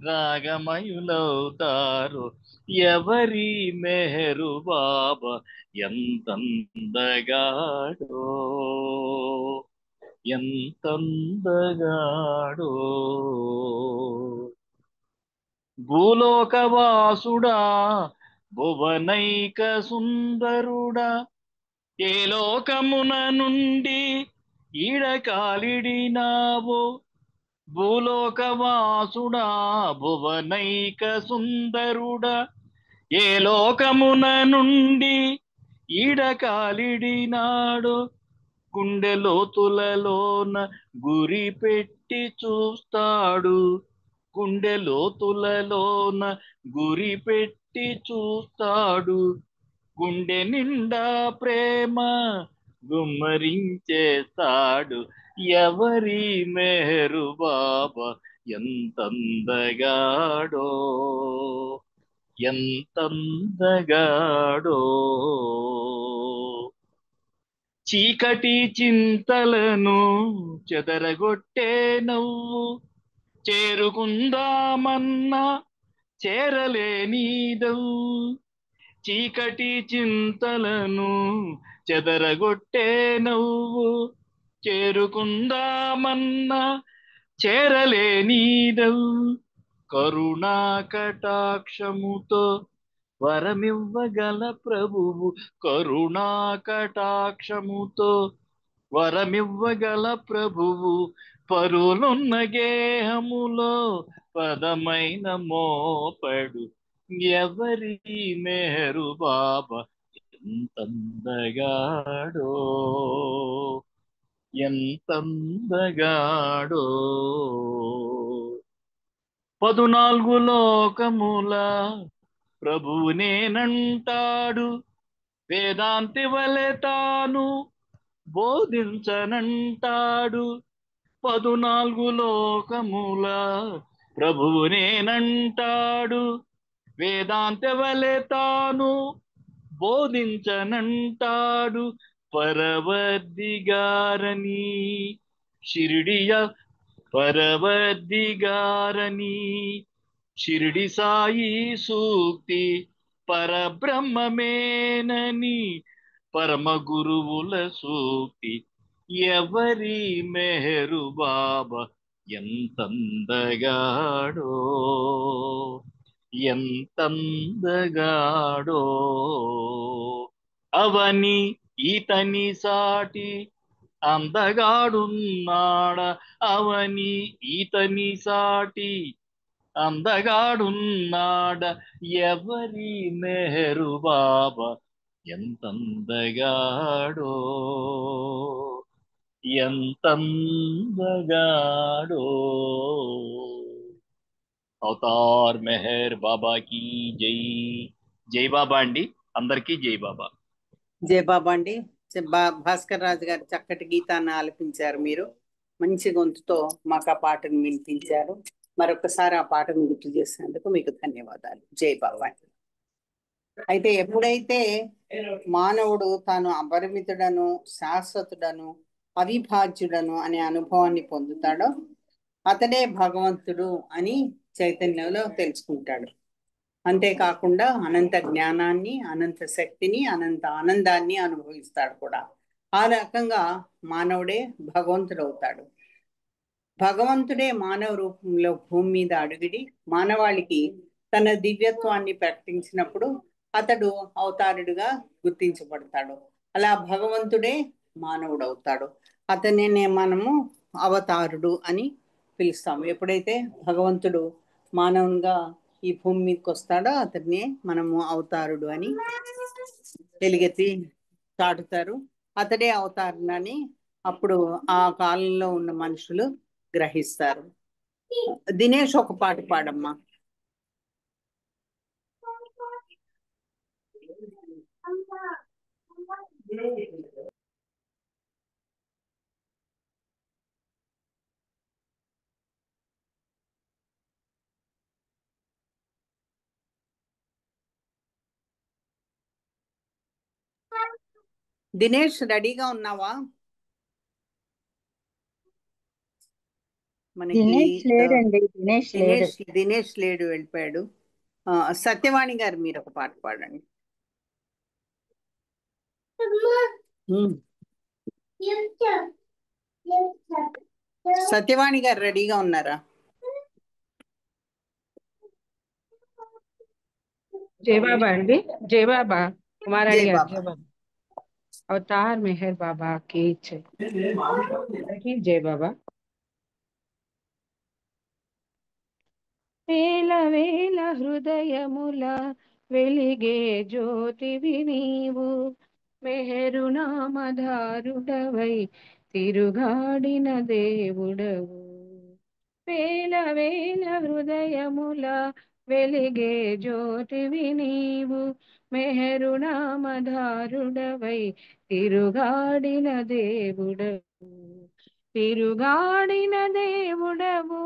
రాగమయులవుతారు, ఎవరి మెహరు బాబా ఎంతందగాడో ఎంతందగాడో. భూలోకవాసుడా భువనైక సుందరుడా, ఏ లోకమున నుండి ఈడకాలిడినావో. భూలోకవాసుడా భువనైక సుందరుడా, ఏ లోకమున నుండి ఈడకాలిడినాడో. గుండె లోతులలోన గురి పెట్టి చూస్తాడు, గుండె లోతులలోన గురి పెట్టి చూస్తాడు. గుండె నిండా ప్రేమ గుమ్మరించేస్తాడు, ఎవరి మెహరు బాబా ఎంతందగాడో ఎంతందగాడో. చీకటి చింతలను చెదరగొట్టే నవ్వు, చేరుకుందామన్నా చేరలేనిదవు. చీకటి చింతలను చెదరగొట్టే నవ్వు, చేరుకుందామన్నా చేరలేనిదవు. కరుణా కటాక్షముతో వరమివ్వగల ప్రభువు, కరుణా కటాక్షముతో వరమివ్వగల ప్రభువు. పరులున్న గేహములో పదమైన మోపడు, ఎవరి మెహరు బాబా ఎంతందగాడో ఎంతందగాడో. 14 లోకముల ప్రభువునేనంటాడు, వేదాంతి వలె తాను బోధించనంటాడు 14 లోకముల ప్రభువునేనంటాడు. వేదాంత వలె తాను బోధించనంటాడు పరవర్దిగారని. షిరిడియ పరవర్దిగారని. షిరిడి సాయి సూక్తి పరబ్రహ్మమేనని. పరమ గురువుల సూక్తి ఎవరి మెహరు బాబా ఎంతందగాడో ఎంతందగాడో. అవని ఈతని సాటి అందగాడున్నాడ. అవని ఈతని సాటి అందగాడున్నాడ. ఎవరి మెహరు బాబా ఎంతందగాడో ఎంతందగాడో. అవతార్ మెహర్ బాబాకి జై. జై బాబా అండి, అందరికీ జై బాబా. జై బాబా అండి. భాస్కర్ రాజు గారు చక్కటి గీతాన్ని ఆలపించారు. మీరు మంచి గొంతుతో మాకు ఆ పాటను వినిపించారు. మరొకసారి ఆ పాటను గుర్తు చేసినందుకు మీకు ధన్యవాదాలు. జై బాబా. అయితే ఎప్పుడైతే మానవుడు తాను అపరిమితుడను, శాశ్వతుడను, అవిభాజ్యుడను అనే అనుభవాన్ని పొందుతాడో అతడే భగవంతుడు అని చైతన్యంలో తెలుసుకుంటాడు. అంతేకాకుండా అనంత జ్ఞానాన్ని, అనంత శక్తిని, అనంత ఆనందాన్ని అనుభవిస్తాడు కూడా. ఆ రకంగా మానవుడే భగవంతుడు అవుతాడు. భగవంతుడే మానవ రూపంలో భూమి మీద అడుగిడి మానవాళికి తన దివ్యత్వాన్ని ప్రకటించినప్పుడు అతడు అవతారుడుగా గుర్తించబడతాడు. అలా భగవంతుడే మానవుడు అవుతాడు. అతనినే మనము అవతారుడు అని పిలుస్తాము. ఎప్పుడైతే భగవంతుడు మానవునిగా ఈ భూమి మీదకి వస్తాడో అతన్నే మనము అవతారుడు అని ఎలుగెత్తి చాటుతారు. అతడే అవతారుడని అప్పుడు ఆ కాలంలో ఉన్న మనుషులు గ్రహిస్తారు. దినేష్ ఒక పాట పాడమ్మా. దినేష్ రెడీగా ఉన్నావా? మనకి దినేష్ లేడండి, దినేష్ లేడు. దినేష్ లేడు, వెళ్ళిపోయాడు. సత్యవాణి గారు మీరు ఒక పాట పాడండి. సత్యవాణి గారు రెడీగా ఉన్నారా? జై బాబా అండి. జై బాబా కుమారాణి జై గారు. బాబా. జై బాబా. అవతార్ మెహర్ బాబా కి జై. జై బాబా. వేల వేల హృదయముల వెలిగే జ్యోతివి నీవు. మెహరు నామధారుడవై తిరుగాడిన దేవుడవు. వేల వేల హృదయముల వెలిగే జ్యోతివి నీవు. మెహరు నామధారుడవై తిరుగాడిన దేవుడవు. తిరుగాడిన దేవుడవు.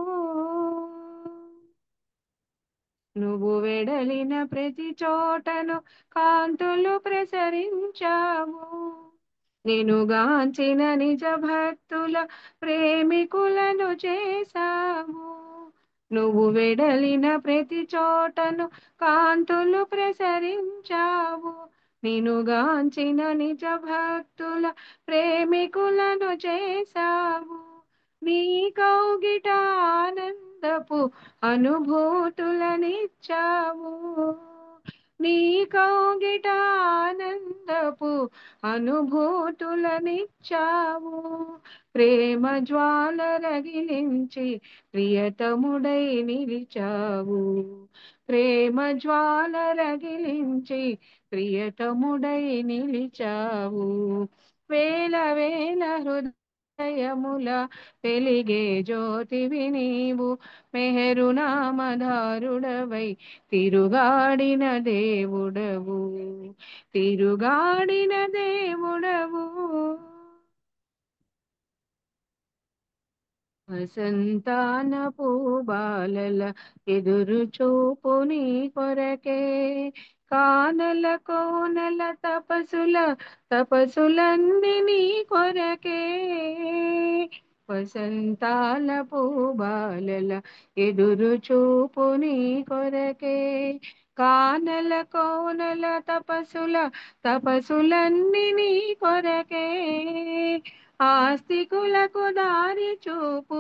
నువ్వు వెడలిన ప్రతి చోటను కాంతులు ప్రసరించావు. నేను గాంచిన నిజ భక్తుల ప్రేమికులను చేశావు. నువ్వు వెడలిన ప్రతి చోటను కాంతులు ప్రసరించావు. నేను గాంచిన నిజ భక్తుల ప్రేమికులను చేశావు. నీ కౌగిట ఆనందపు అనుభూతులనిచ్చావు. నీ కౌగిట ఆనందపు అనుభూతులనిచ్చావు. ప్రేమ జ్వాల రగిలించి ప్రియతముడై నిలిచావు. ప్రేమ జ్వాల రగిలించి ప్రియతముడై నిలిచావు. వేల వేల హృదయముల వెలిగే జ్యోతివి నీవు. మెహరు నామధారుడవై తిరుగాడిన దేవుడవు. తిరుగాడిన దేవుడవు. వసంతాన పూబాలల ఎదురు చూపు నీ కొరకే కానల కోనల తపసులన్నీ నీ కొరకే వసంతాల పూబాలల ఎదురు చూపు నీ కొరకే కానల కోనల తపసులన్నీ నీ కొరకే ఆస్తికులకు దారి చూపు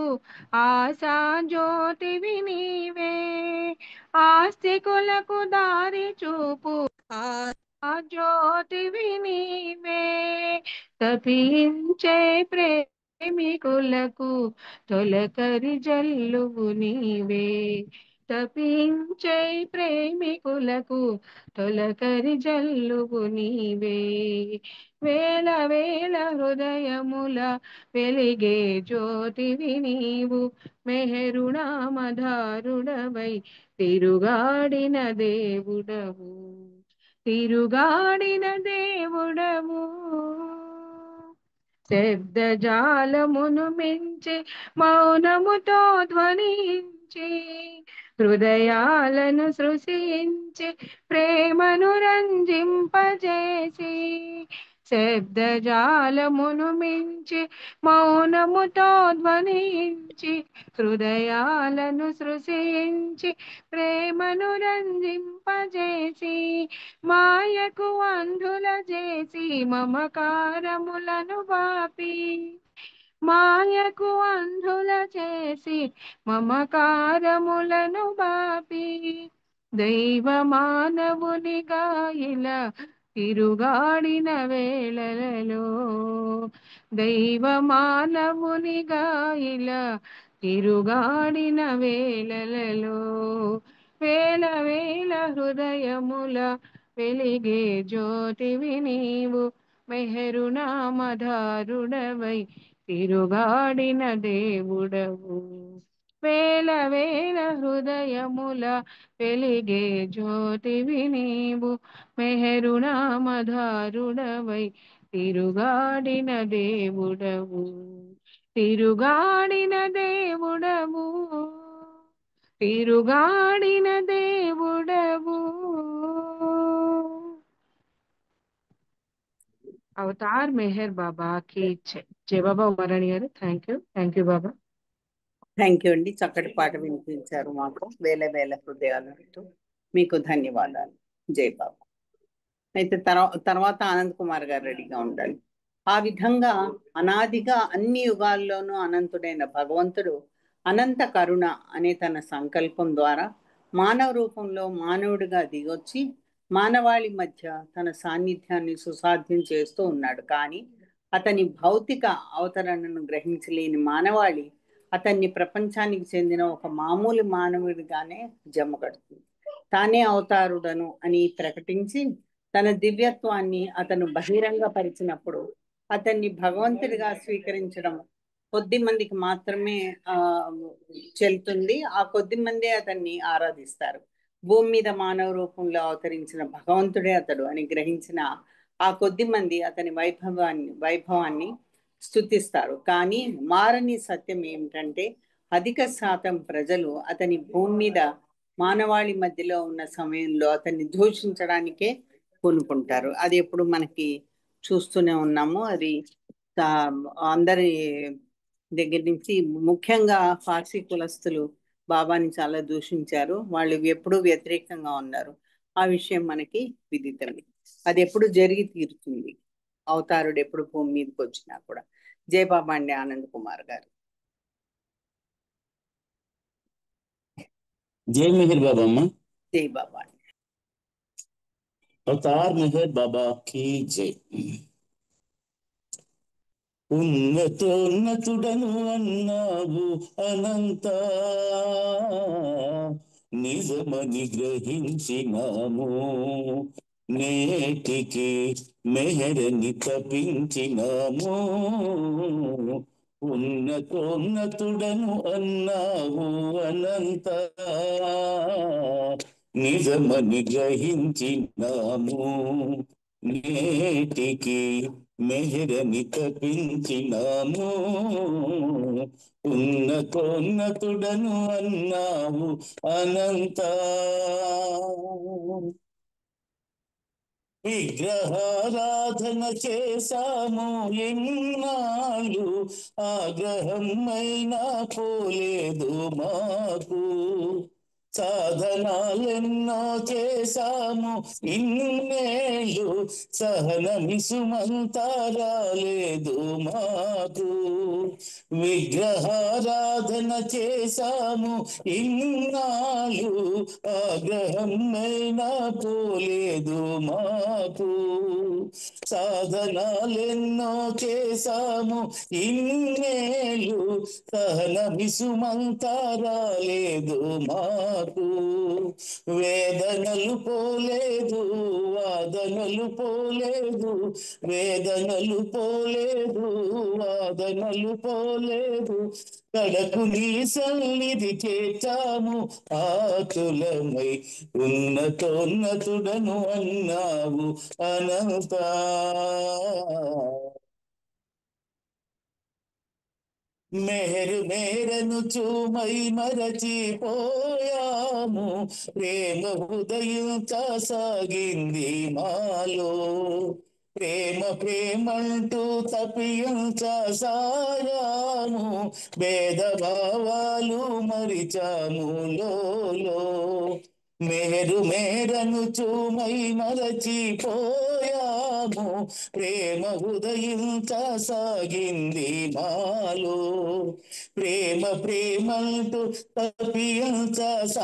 ఆశా జ్యోతివి నీవే ఆస్తికులకు దారి చూపు ఆశా జ్యోతివి నీవే తపించే ప్రేమికులకు తొలకరి జల్లువు నీవే తపించే ప్రేమికులకు తొలకరి జల్లువు నీవే వేల వేల హృదయముల వెలిగే జ్యోతివి నీవు మెహరుణామధారుడవై తిరుగాడిన దేవుడవు శబ్దజాలమును మించి మౌనముతో ధ్వనించి హృదయాలను సృశించి ప్రేమను రంజింపజేసి శబ్దజాలమును మించి మౌనముతో ధ్వనించి హృదయాలను సృశించి ప్రేమను రంజింపజేసి మాయకు అంధుల చేసి మమకారములను బాపి మాయకు అంధుల చేసి మమకారములను బాపి దైవ మానవునిగా ఇలా తిరుగాడిన వేళలలో దైవ మానవునిగా ఇలా తిరుగాడిన వేళలలో వేల వేల హృదయముల వెలిగే జ్యోతివి నీవు మెహరునామధారుడవై తిరుగాడిన దేవుడవు వేల వేల హృదయముల వెలిగే జ్యోతివి నీవు మెహరునామధారుడవై తిరుగాడిన దేవుడవు తిరుగాడిన దేవుడవు తిరుగాడిన దేవుడవు అవతార్ మెహర్ బాబాకి జై బాబా ఉమారాణి గారు thank you Baba thank you అండి. చక్కటి పాట వినిపించారు మాకు. వేల వేల హృదయాలతో మీకు ధన్యవాదాలు. జై బాబా. అయితే తర్వాత ఆనంద్ కుమార్ గారు రెడీగా ఉండాలి. ఆ విధంగా అనాదిగా అన్ని యుగాల్లోనూ అనంతుడైన భగవంతుడు అనంత కరుణ అనే తన సంకల్పం ద్వారా మానవ రూపంలో మానవుడిగా దిగొచ్చి మానవాళి మధ్య తన సాన్నిధ్యాన్ని సుసాధ్యం చేస్తూ ఉన్నాడు. కానీ అతని భౌతిక అవతరణను గ్రహించలేని మానవాళి అతన్ని ప్రపంచానికి చెందిన ఒక మామూలు మానవుడిగానే జమ్మగడుతుంది. తానే అవతారుడను అని ప్రకటించి తన దివ్యత్వాన్ని అతను బహిరంగపరిచినప్పుడు అతన్ని భగవంతుడిగా స్వీకరించడం కొద్ది మందికి మాత్రమే చెల్లుతుంది. ఆ కొద్ది మందే అతన్ని ఆరాధిస్తారు. భూమి మీద మానవ రూపంలో అవతరించిన భగవంతుడే అతడు అని గ్రహించిన ఆ కొద్ది మంది అతని వైభవాన్ని స్తుతిస్తారు. కానీ మారని సత్యం ఏమిటంటే అధిక శాతం ప్రజలు అతని భూమి మీద మానవాళి మధ్యలో ఉన్న సమయంలో అతన్ని దూషించడానికే పూనుకుంటారు. అది ఎప్పుడు మనకి చూస్తూనే ఉన్నాము. అది అందరి దగ్గర నుంచి ముఖ్యంగా ఫార్సీ కులస్తులు బాబాని చాలా దూషించారు. వాళ్ళు ఎప్పుడూ వ్యతిరేకంగా ఉన్నారు. ఆ విషయం మనకి విదితమే. అది ఎప్పుడు జరిగి తీరుతుంది. అవతారుడు ఎప్పుడు భూమి మీదకి వచ్చినా కూడా. జై బాబా అండి ఆనంద్ కుమార్ గారు. జై మెహర్ బాబా అమ్మ. జై బాబా. అవతార్ మెహర్ బాబా की जय. ఉన్నతోన్నతుడను అన్నావు అనంత నిజమని గ్రహించినాము నేటికి మెహరని తపించినాము ఉన్నతోన్నతుడను అన్నావు అనంత నిజమని గ్రహించినాము నేటికి మెహరని తపించినాము ఉన్నతోన్నతుడను అన్నావు అనంత విగ్రహారాధన చేశాము ఎన్నాళ్ళు ఆగ్రహమైనా పోలేదు మాకు సాధనాలెన్నో చేశాము ఇన్నేళ్ళు సహనమిసుమంతా రాలేదు మాకు విగ్రహారాధన చేశాము ఇన్నాళ్ళు ఆగ్రహమైనా పోలేదు మాకు సాధనాలెన్నో చేశాము ఇన్నేళ్ళు సహనమిసుమంతా రాలేదు మాకు వేదనలు పోలేదు వాదనలు పోలేదు వేదనలు పోలేదు వాదనలు పోలేదు కడకు నీ సన్నిధి చేర్చాము ఆతులమై ఉన్నతోన్నతుడను అన్నావు అనంత మెహరు మేరను చూమై మరచిపోయాము ప్రేమ హృదయం సాగింది మాలో ప్రేమ ప్రేమంటూ తప్పించాము భేదభావాలు మరిచాము లోలో మేరు మేరను చూమై మరచిపోయాము ప్రేమ హృదయం సాగింది మాలో ప్రేమ ప్రేమంటూ తప్పించాము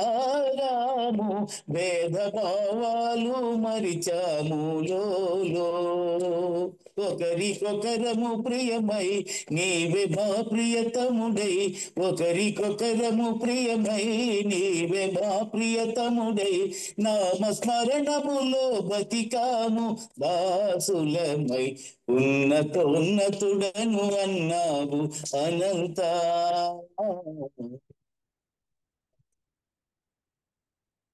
భేదభావాలు మరిచాము లోలో ఒకరికొకరము ప్రియమై నీవే మా ప్రియతముడై ఒకరికొకరము ప్రియమై నీవే మా ప్రియతముడై నామస్మరణములో బతికాము దాసులమై ఉన్నతోన్నతుడను అన్నావు అనంత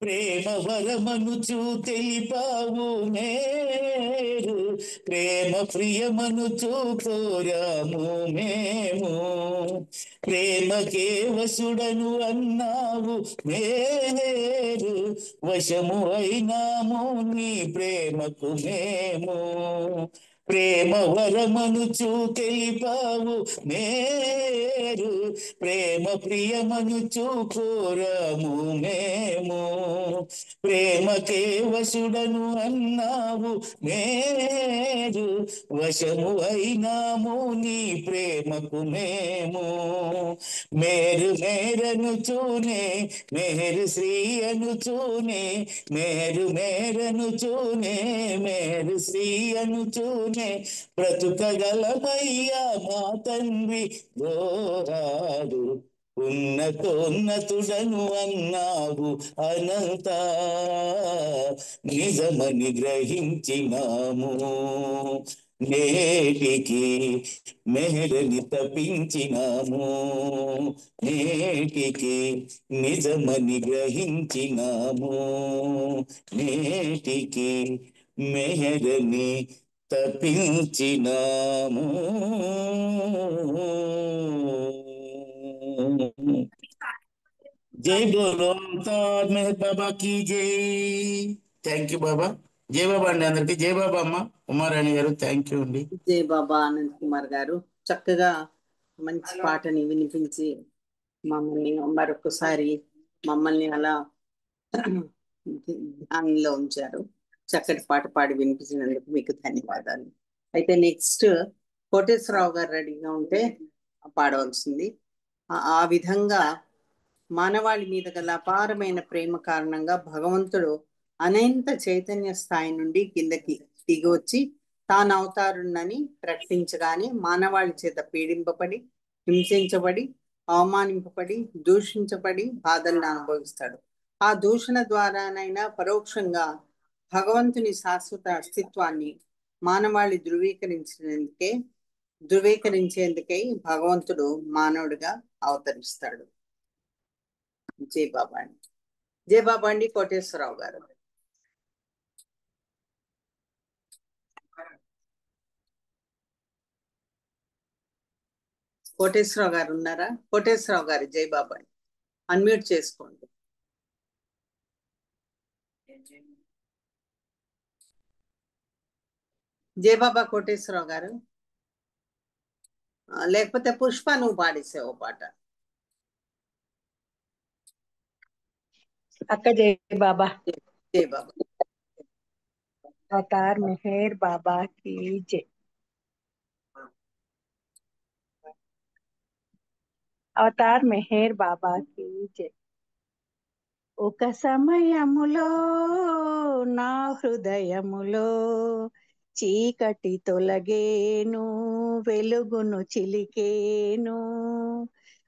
ప్రేమ వరమనుచు తెలిపావు మేరు ప్రేమ ప్రియమనుచు కోరాము మేము ప్రేమకే వశుడను అన్నావు మేరు వశము అయినాము నీ ప్రేమకు మేము ప్రేమ వరమనుచు తెలిపావు మేరు ప్రేమ ప్రియమనుచు కోరాము మేము ప్రేమకే వశుడను అన్నావు మేరు వశము అయినాము నీ ప్రేమకు మేము మేరు మేరను చూనే మేరు శ్రీ అను చూనే మేరు మేరను చూనే మేరు శ్రీ అను చూనే బ్రతుకగలమయ్యా మా తండ్రి గోరాడు ఉన్నతోన్నతుడను అన్నావు అనంత నిజమని గ్రహించినాము నేటికి మెహరని తపించినాము నేటికి నిజమని గ్రహించినాము నేటికి మెహరని తపించినాము జై బోలో అవతార్ మెహర్ బాబా की జై థ్యాంక్ యూ బాబా జై బాబా అండి అందరికి జై బాబా అమ్మ ఉమారాణి గారు థ్యాంక్ యూ అండి జై బాబా ఆనంద్ కుమార్ గారు చక్కగా మంచి పాటని వినిపించి మమ్మల్ని మరొకసారి మమ్మల్ని అలా ధ్యానంలో ఉంచారు చక్కటి పాట పాడి వినిపించినందుకు మీకు ధన్యవాదాలు అయితే నెక్స్ట్ కోటేశ్వరరావు గారు రెడీగా ఉంటే పాడవలసింది ఆ విధంగా మానవాళి మీద గల అపారమైన ప్రేమ కారణంగా భగవంతుడు అనంత చైతన్య స్థాయి నుండి కిందకి దిగి వచ్చి తాను అవతారుణ్ణని ప్రకటించగానే మానవాళి చేత పీడింపబడి హింసించబడి అవమానింపబడి దూషించబడి బాధలను అనుభవిస్తాడు ఆ దూషణ ద్వారానైనా పరోక్షంగా భగవంతుని శాశ్వత అస్తిత్వాన్ని మానవాళి ధృవీకరించేందుకై భగవంతుడు మానవుడిగా అవతరిస్తాడు జై బాబా అండి జై బాబా అండి కోటేశ్వరరావు గారు కోటేశ్వరరావు గారు ఉన్నారా? కోటేశ్వరరావు గారు జై బాబా అన్మ్యూట్ చేసుకోండి. జై బాబా కోటేశ్వరరావు గారు. లేకపోతే పుష్ప నువ్వు పాడేసావు పాట. అక్క జై బాబా. జై బాబా. అవతార్ మెహర్ బాబా की जय. అవతార్ మెహర్ బాబా की जय. ఒక సమయములో నా హృదయములో చీకటి తొలగేను, వెలుగును చిలికేను.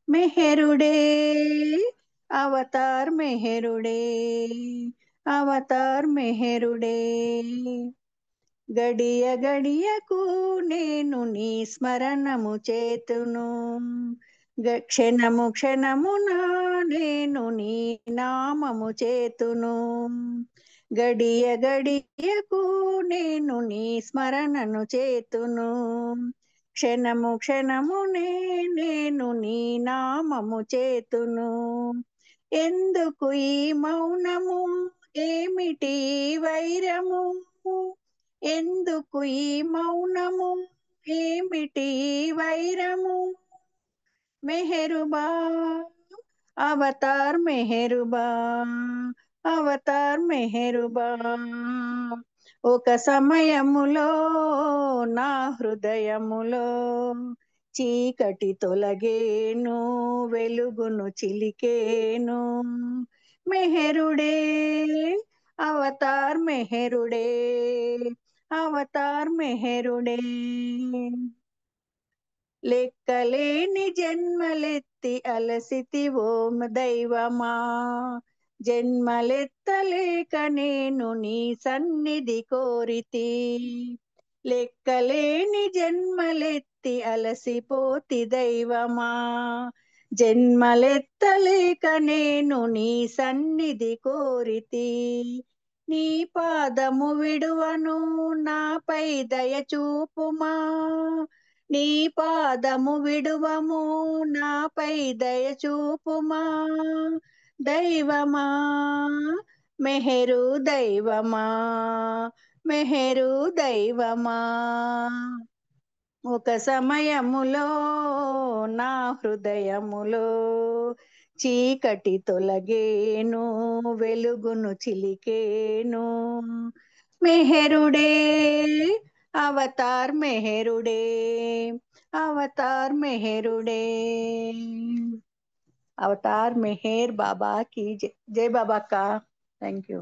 మెహరుడే అవతార్ మెహరుడే, అవతార్ మెహరుడే. గడియ గడియకు నేను నీ స్మరణము చేతును, క్షణము క్షణమున నేను నీ నామము చేతును. గడియ గడియకు నేను నీ స్మరణను చేతును, క్షణము క్షణమునే నేను నీ నామము చేతును. ఎందుకు ఈ మౌనము, ఏమిటి వైరము? ఎందుకు ఈ మౌనము, ఏమిటి వైరము? మెహరుబా అవతార్ మెహరుబా, అవతార్ మెహరుబా. ఒక సమయములో నా హృదయములో చీకటి తొలగేను, వెలుగును చిలికేను. మెహరుడే అవతార్ మెహరుడే, అవతార్ మెహరుడే. లెక్కలేని జన్మలెత్తి అలసితివో దైవమా, జన్మలెత్తలేక నేను నీ సన్నిధి కోరితి. లెక్కలేని జన్మలెత్తి అలసిపోతి దైవమా, జన్మలెత్తలేక నేను నీ సన్నిధి కోరితి. నీ పాదము విడువను, నాపై దయ చూపుమా. నీ పాదము విడువము, నాపై దయ చూపుమా. దైవమా మెహరు దైవమా, మెహరు దైవమా. ఒక సమయములో నా హృదయములో చీకటి తొలగేను, వెలుగును చిలికేను. మెహరుడే అవతార్ మెహరుడే, అవతార్ మెహరుడే. అవతార్ మెహర్ బాబా की जय. जय बाबा का. थैंक यू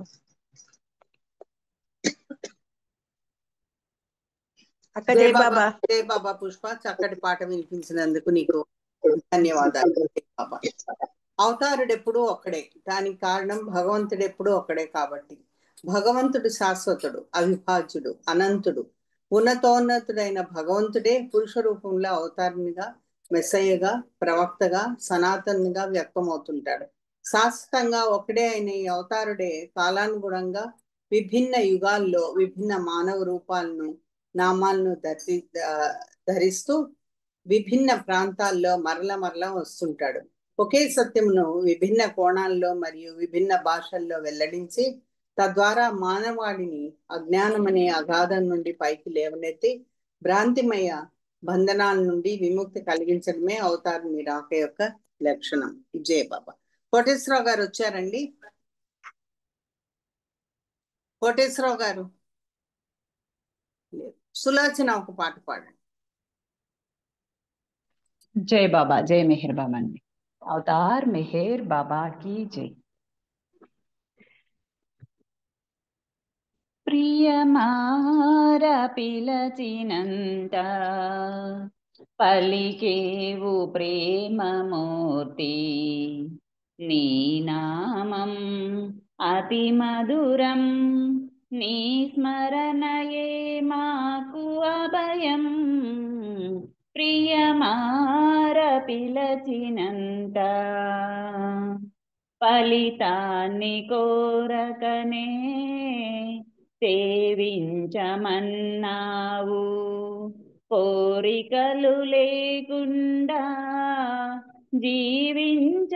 అక్క. జై జై బాబా. బాబా. జై బాబా పుష్ప, చక్కటి పాట వినిపించినందుకు నీకు ధన్యవాదాలు. జై బాబా. అవతారుడు ఎప్పుడూ ఒక్కడే, దానికి కారణం భగవంతుడు ఎప్పుడూ ఒక్కడే కాబట్టి. భగవంతుడు శాశ్వతుడు, అవిభాజ్యుడు, అనంతుడు. ఉన్నతోన్నతుడైన భగవంతుడే పురుష రూపంలో అవతారునిగా, మెస్సయ్యగా, ప్రవక్తగా, సనాతనునిగా వ్యక్తమవుతుంటాడు. శాశ్వతంగా ఒకడే అయిన ఈ అవతారుడే కాలానుగుణంగా విభిన్న యుగాల్లో విభిన్న మానవ రూపాలను, నామాలను ధరిస్తూ విభిన్న ప్రాంతాల్లో మరల వస్తుంటాడు. ఒకే సత్యమును విభిన్న కోణాల్లో మరియు విభిన్న భాషల్లో వెల్లడించి తద్వారా మానవాడిని అజ్ఞానమనే అగాధం నుండి పైకి లేవనెత్తి భ్రాంతిమయ బంధనాల నుండి విముక్తి కలిగించడమే అవతారుని రాక యొక్క లక్షణం. జయ బాబా. కోటేశ్వరరావు గారు వచ్చారండి. కోటేశ్వరరావు గారు సులోచన ఒక పాట పాడండి. जय बाबा, जय मेहर बाबा ने. अवतार मेहर बाबा की जय. ప్రియమార పిలచినంత పలికేవు ప్రేమమూర్తి, నీ నామం అతి మధురం, నీ స్మరణయే మాకు అభయం. ప్రియమార పిలచినంత ఫలితాన్ని కోరకనే సేవించమన్నావు, కోరికలు లేకుండా జీవించమన్నావు,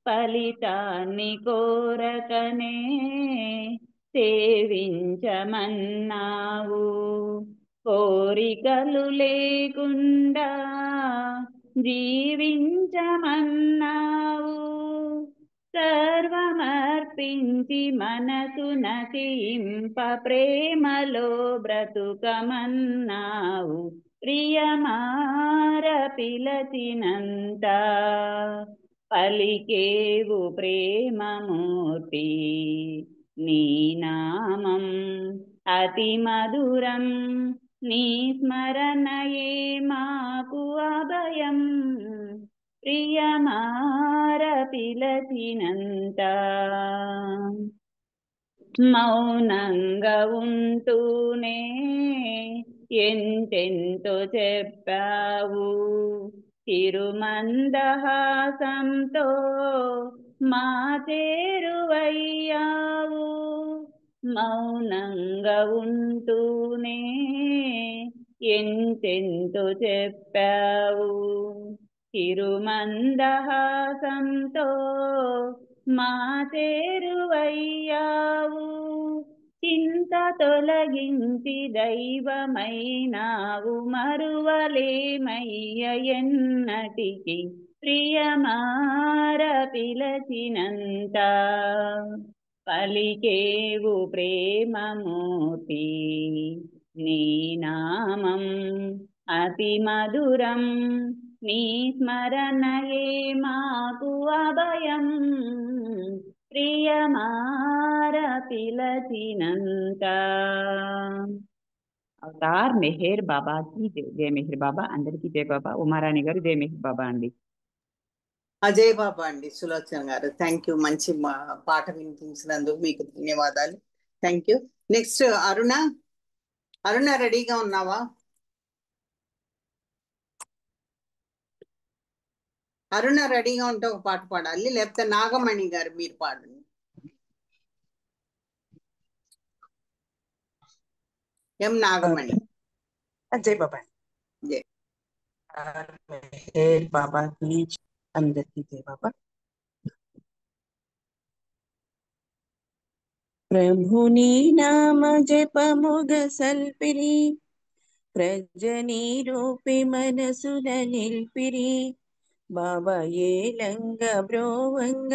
ఫలితాన్ని కోరకనే సేవించమన్నావు. కోరికలు లేకుండా జీవించమన్నావు, సర్వమర్పించి మనసు నశింప ప్రేమలో బ్రతుకమన్నావు. ప్రియమార పిలచినంత పలికేవు ప్రేమమూర్తి, నీ నామం అతి మధురం, నీ స్మరణయే మాకు అభయం. ప్రియమార పిలచినంత మౌనంగా ఉంటూనే ఎంతెంతో చెప్పావు, తిరుమందహాసంతో మా చేరువయ్యావు. మౌనంగా ఉంటూనే ఎంతెంతో చెప్పావు, తిరుమందహాసంతో మా చేరువయ్యావు. చింత తొలగించి దైవమైనావు, మరువలేమయ్య ఎన్నటికి. ప్రియమార పిలచినంత పలికేవు ప్రేమమూర్తి, నీ నామం అతి మధురం, నీ స్మరణయే మాకు అభయం. ప్రియమార పిలచినంత. అవతార్ మెహర్ బాబాకి జై. జై మెహర్ బాబా. అందరికీ జై బాబా. ఉమారాణి గారు జై మెహర్ బాబా అండి. అజయ్ బాబా అండి. సులోచన గారు థ్యాంక్ యూ. మంచి పాట వినిపించినందుకు మీకు ధన్యవాదాలు. Thank you. నెక్స్ట్ అరుణ. అరుణ రెడీగా ఉన్నావా? అరుణ రెడీగా ఉంటే ఒక పాట పాడాలి, లేకపోతే నాగమణి గారు మీరు పాడండి. ఎం నాగమణి. అజయ్ బాబా. జై బాబాకి అందరికీ జై బాబా. ప్రభుని నామ జపముగ సల్పిరి, ప్రజని రూపి మనసుల నిల్పిరి. బాబా ఏలంగ బ్రోవంగ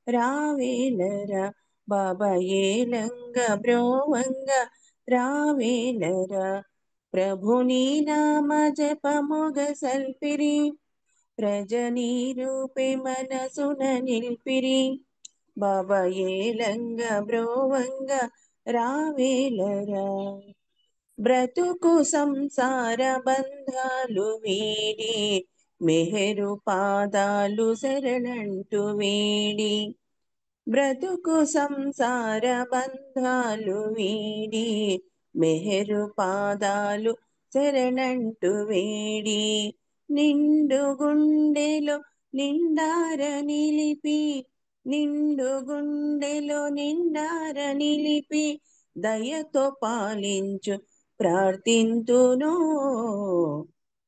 రావేలరా, బాబా ఏలంగ బ్రోవంగ రావేలరా. ప్రభుని నామ జపముగ సల్పిరి, ప్రజని రూపి మనసున నిల్పిరి. బాబా ఏలంగ బ్రోవంగ రావేలరా. బ్రతుకు సంసార బంధాలు వీడి, మెహరు పాదాలు శరణంటూ వీడి. బ్రతుకు సంసార బంధాలు వీడి, మెహరు పాదాలు శరణంటూ వేడి. నిండు గుండెలో నిండార నిలిపి, నిండు గుండెలో నిండార నిలిపి. దయతో పాలించు ప్రార్థింతును,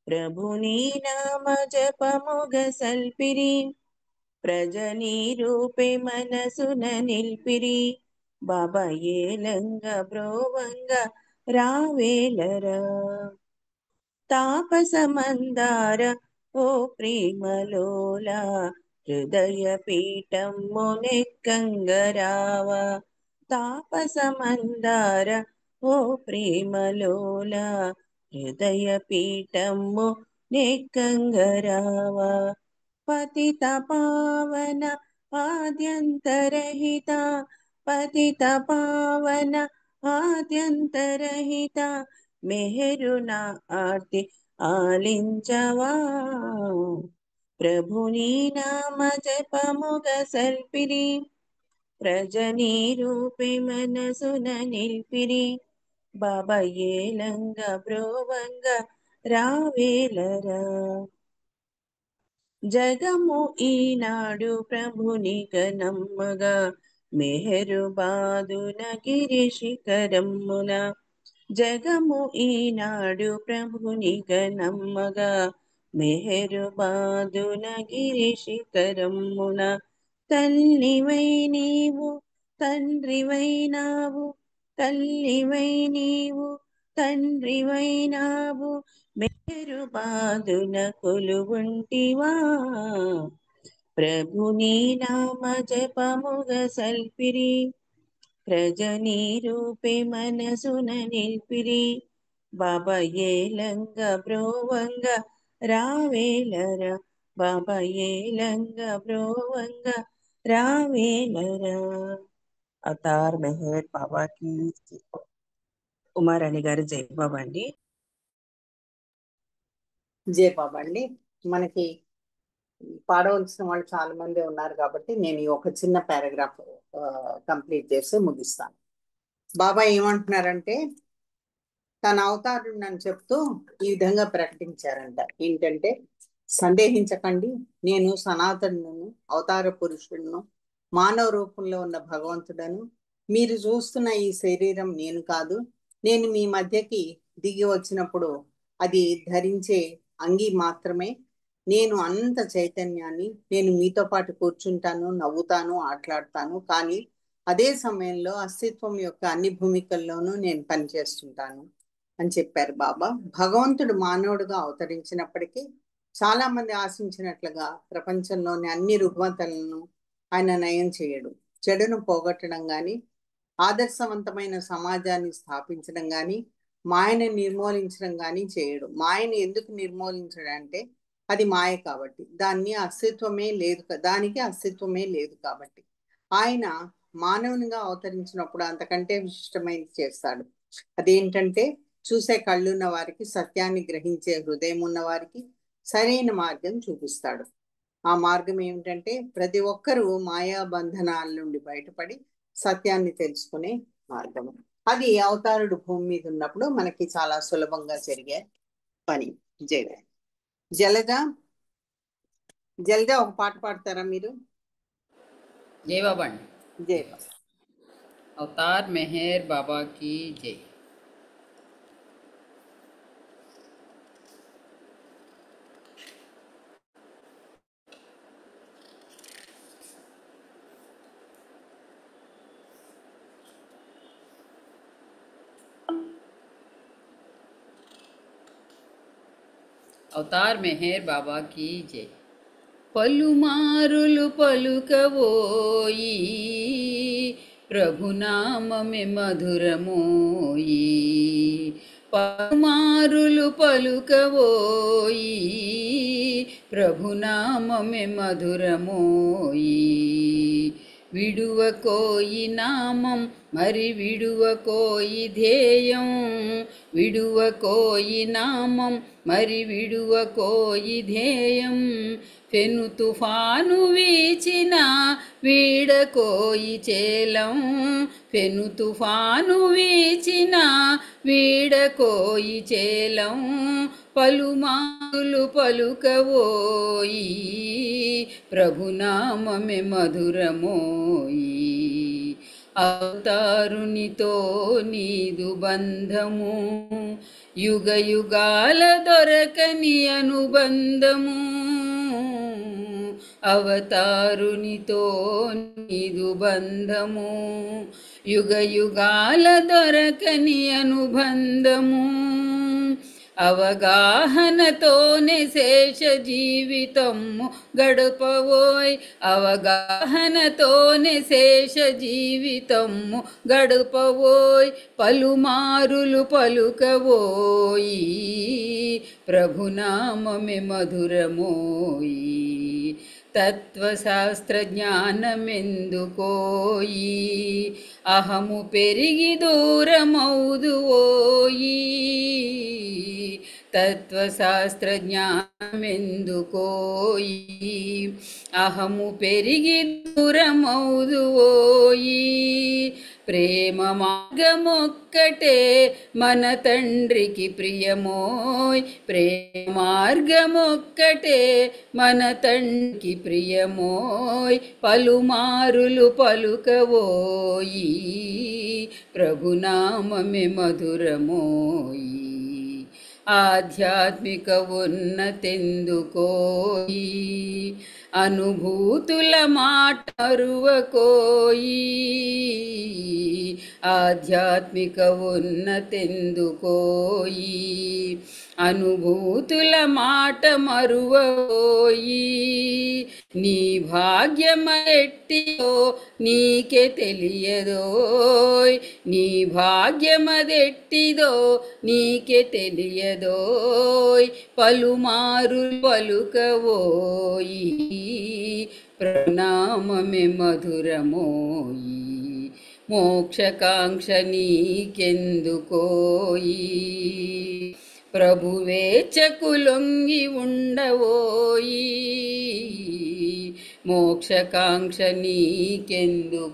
ప్రభుని నామ జపముగ సల్పిరి, ప్రజని రూపే మనసున నిల్పిరి. బాబా ఏలంగ బ్రోవంగ రావేలరా. తాపస మందార ఓ ప్రేమలోల, హృదయ పీఠము నెక్కంగరావా. తాపస మందార ఓ ప్రేమలోల, హృదయ పీఠము నెక్కంగరావా. పతిత పావన ఆద్యంతరహిత, పతిత పావన ఆద్యంతరహిత. మెహరున ఆర్తి ఆలించవా, ప్రభుని నామ జపముగ సల్పిరి, ప్రజని రూపి మనసున నిల్పిరి. బాబా ఏలంగ బ్రోవంగ రావేలరా. జగము ఈనాడు ప్రభుని గనమ్మగా, మెహరు బాదున గిరి శిఖరమ్మున. జగము ఈనాడు ప్రభునిగా నమ్మగా మెహరు బాదున గిరిశిఖరమున తల్లివై నీవు తండ్రివైనావు తల్లివై నీవు తండ్రివైనావు మెహరు బాదున కొలువుంటివా ప్రభుని నామ జపముగ సల్పిరి ప్రజనీ రూపే మనసున నిల్పిరి బాబా ఏలంగ బ్రోవంగ రావేలరా బాబా ఏలంగ బ్రోవంగ రావేలరా. అవతార్ మెహర్ బాబాకి ఉమారాణి గారు జై బాబా అండి. జై బాబా అండి. మనకి పాడవలసిన వాళ్ళు చాలా మంది ఉన్నారు కాబట్టి నేను ఈ ఒక చిన్న పారాగ్రాఫ్ కంప్లీట్ చేసి ముగిస్తాను. బాబా ఏమంటున్నారంటే తన అవతారుడు అని చెప్తూ ఈ విధంగా ప్రకటించారంట. ఏంటంటే, సందేహించకండి, నేను సనాతనులను, అవతార పురుషుడును, మానవ రూపంలో ఉన్న భగవంతుడను. మీరు చూస్తున్న ఈ శరీరం నేను కాదు. నేను మీ మధ్యకి దిగి వచ్చినప్పుడు అది ధరించే అంగి మాత్రమే. నేను అనంత చైతన్యాన్ని. నేను మీతో పాటు కూర్చుంటాను, నవ్వుతాను, ఆటలాడతాను. కానీ అదే సమయంలో అస్తిత్వం యొక్క అన్ని భూమికల్లోనూ నేను పనిచేస్తుంటాను అని చెప్పారు బాబా. భగవంతుడు మానవుడుగా అవతరించినప్పటికీ చాలా మంది ఆశించినట్లుగా ప్రపంచంలోని అన్ని రుగ్మతలను ఆయన నయం చేయడు. చెడును పోగొట్టడం కానీ, ఆదర్శవంతమైన సమాజాన్ని స్థాపించడం కానీ, మాయను నిర్మూలించడం కానీ చేయడు. మాయను ఎందుకు నిర్మూలించడంటే అది మాయ కాబట్టి, దానికి అస్తిత్వమే లేదు కాబట్టి. ఆయన మానవునిగా అవతరించినప్పుడు అంతకంటే విశిష్టమైనది చేస్తాడు. అదేంటంటే, చూసే కళ్ళున్న వారికి, సత్యాన్ని గ్రహించే హృదయం ఉన్న వారికి సరైన మార్గం చూపిస్తాడు. ఆ మార్గం ఏమిటంటే, ప్రతి ఒక్కరూ మాయా బంధనాల నుండి బయటపడి సత్యాన్ని తెలుసుకునే మార్గము. అది అవతారుడు భూమి మీద ఉన్నప్పుడు మనకి చాలా సులభంగా జరిగే పని. జలజ ఒక పాట పాడతారా మీరు? జై బాబా అండి. జై బాబా. అవతార్ మెహర్ బాబా की जय. అవతార్ మెహర్ బాబా की जय. పలుమారులు పలుకవోయి ప్రభునామమే మధురమోయి. పలుమారులు పలుకవోయి ప్రభునామమే మధురమోయి. విడువకోయి నామం మరి విడువకోయి ధ్యేయం. విడువకోయి నామం మరి విడువకోయి ధ్యేయం. పెను తుఫాను వీచిన వీడకోయి చేలం. పెను తుఫాను వీచిన వీడకోయి చేలం. పలుమారులు పలుకవోయి ప్రభునామమే మధురమోయి. అవతారునితో నీదు బంధము యుగ యుగాల దొరకని అనుబంధము. అవతారునితో నీదు బంధము యుగ యుగాల దొరకని అనుబంధము. అవగాహనతోనే శేష జీవితము గడపవోయ్. అవగాహనతోనే శేష జీవితము గడపవోయ్. పలుమారులు పలుకవోయి ప్రభునామమే మధురమోయి. తత్వశాస్త్ర జ్ఞానమెందుకోయి అహము పెరిగి దూరమౌదువోయి. తత్వశాస్త్ర జ్ఞానమెందుకోయి అహము పెరిగి దూరమౌదువోయి. ప్రేమ మార్గమొక్కటే మన తండ్రికి ప్రియమోయ్, ప్రేమ మార్గమొక్కటే మన తండ్రికి ప్రియమోయ్, పలుమారులు పలుకవోయి ప్రభునామమే మధురమోయి, ఆధ్యాత్మిక ఉన్నతెందుకోయి, అనుభూతుల మాట మరువకోయి, ఆధ్యాత్మిక ఉన్నతెందుకోయి, అనుభూతుల మాట మరువకోయి, నీ భాగ్యమదెట్టిదో నీకే తెలియదోయ్, నీ భాగ్యమదెట్టిదో నీకే తెలియదోయ్, పలుమారు పలుకవోయి ప్రణామమే మధురమోయి, మోక్షకాంక్ష నీకెందుకోయి, ప్రభువేచ్ఛకు లొంగి ఉండవోయి, మోక్షకాంక్ష నీకెందుకోయి,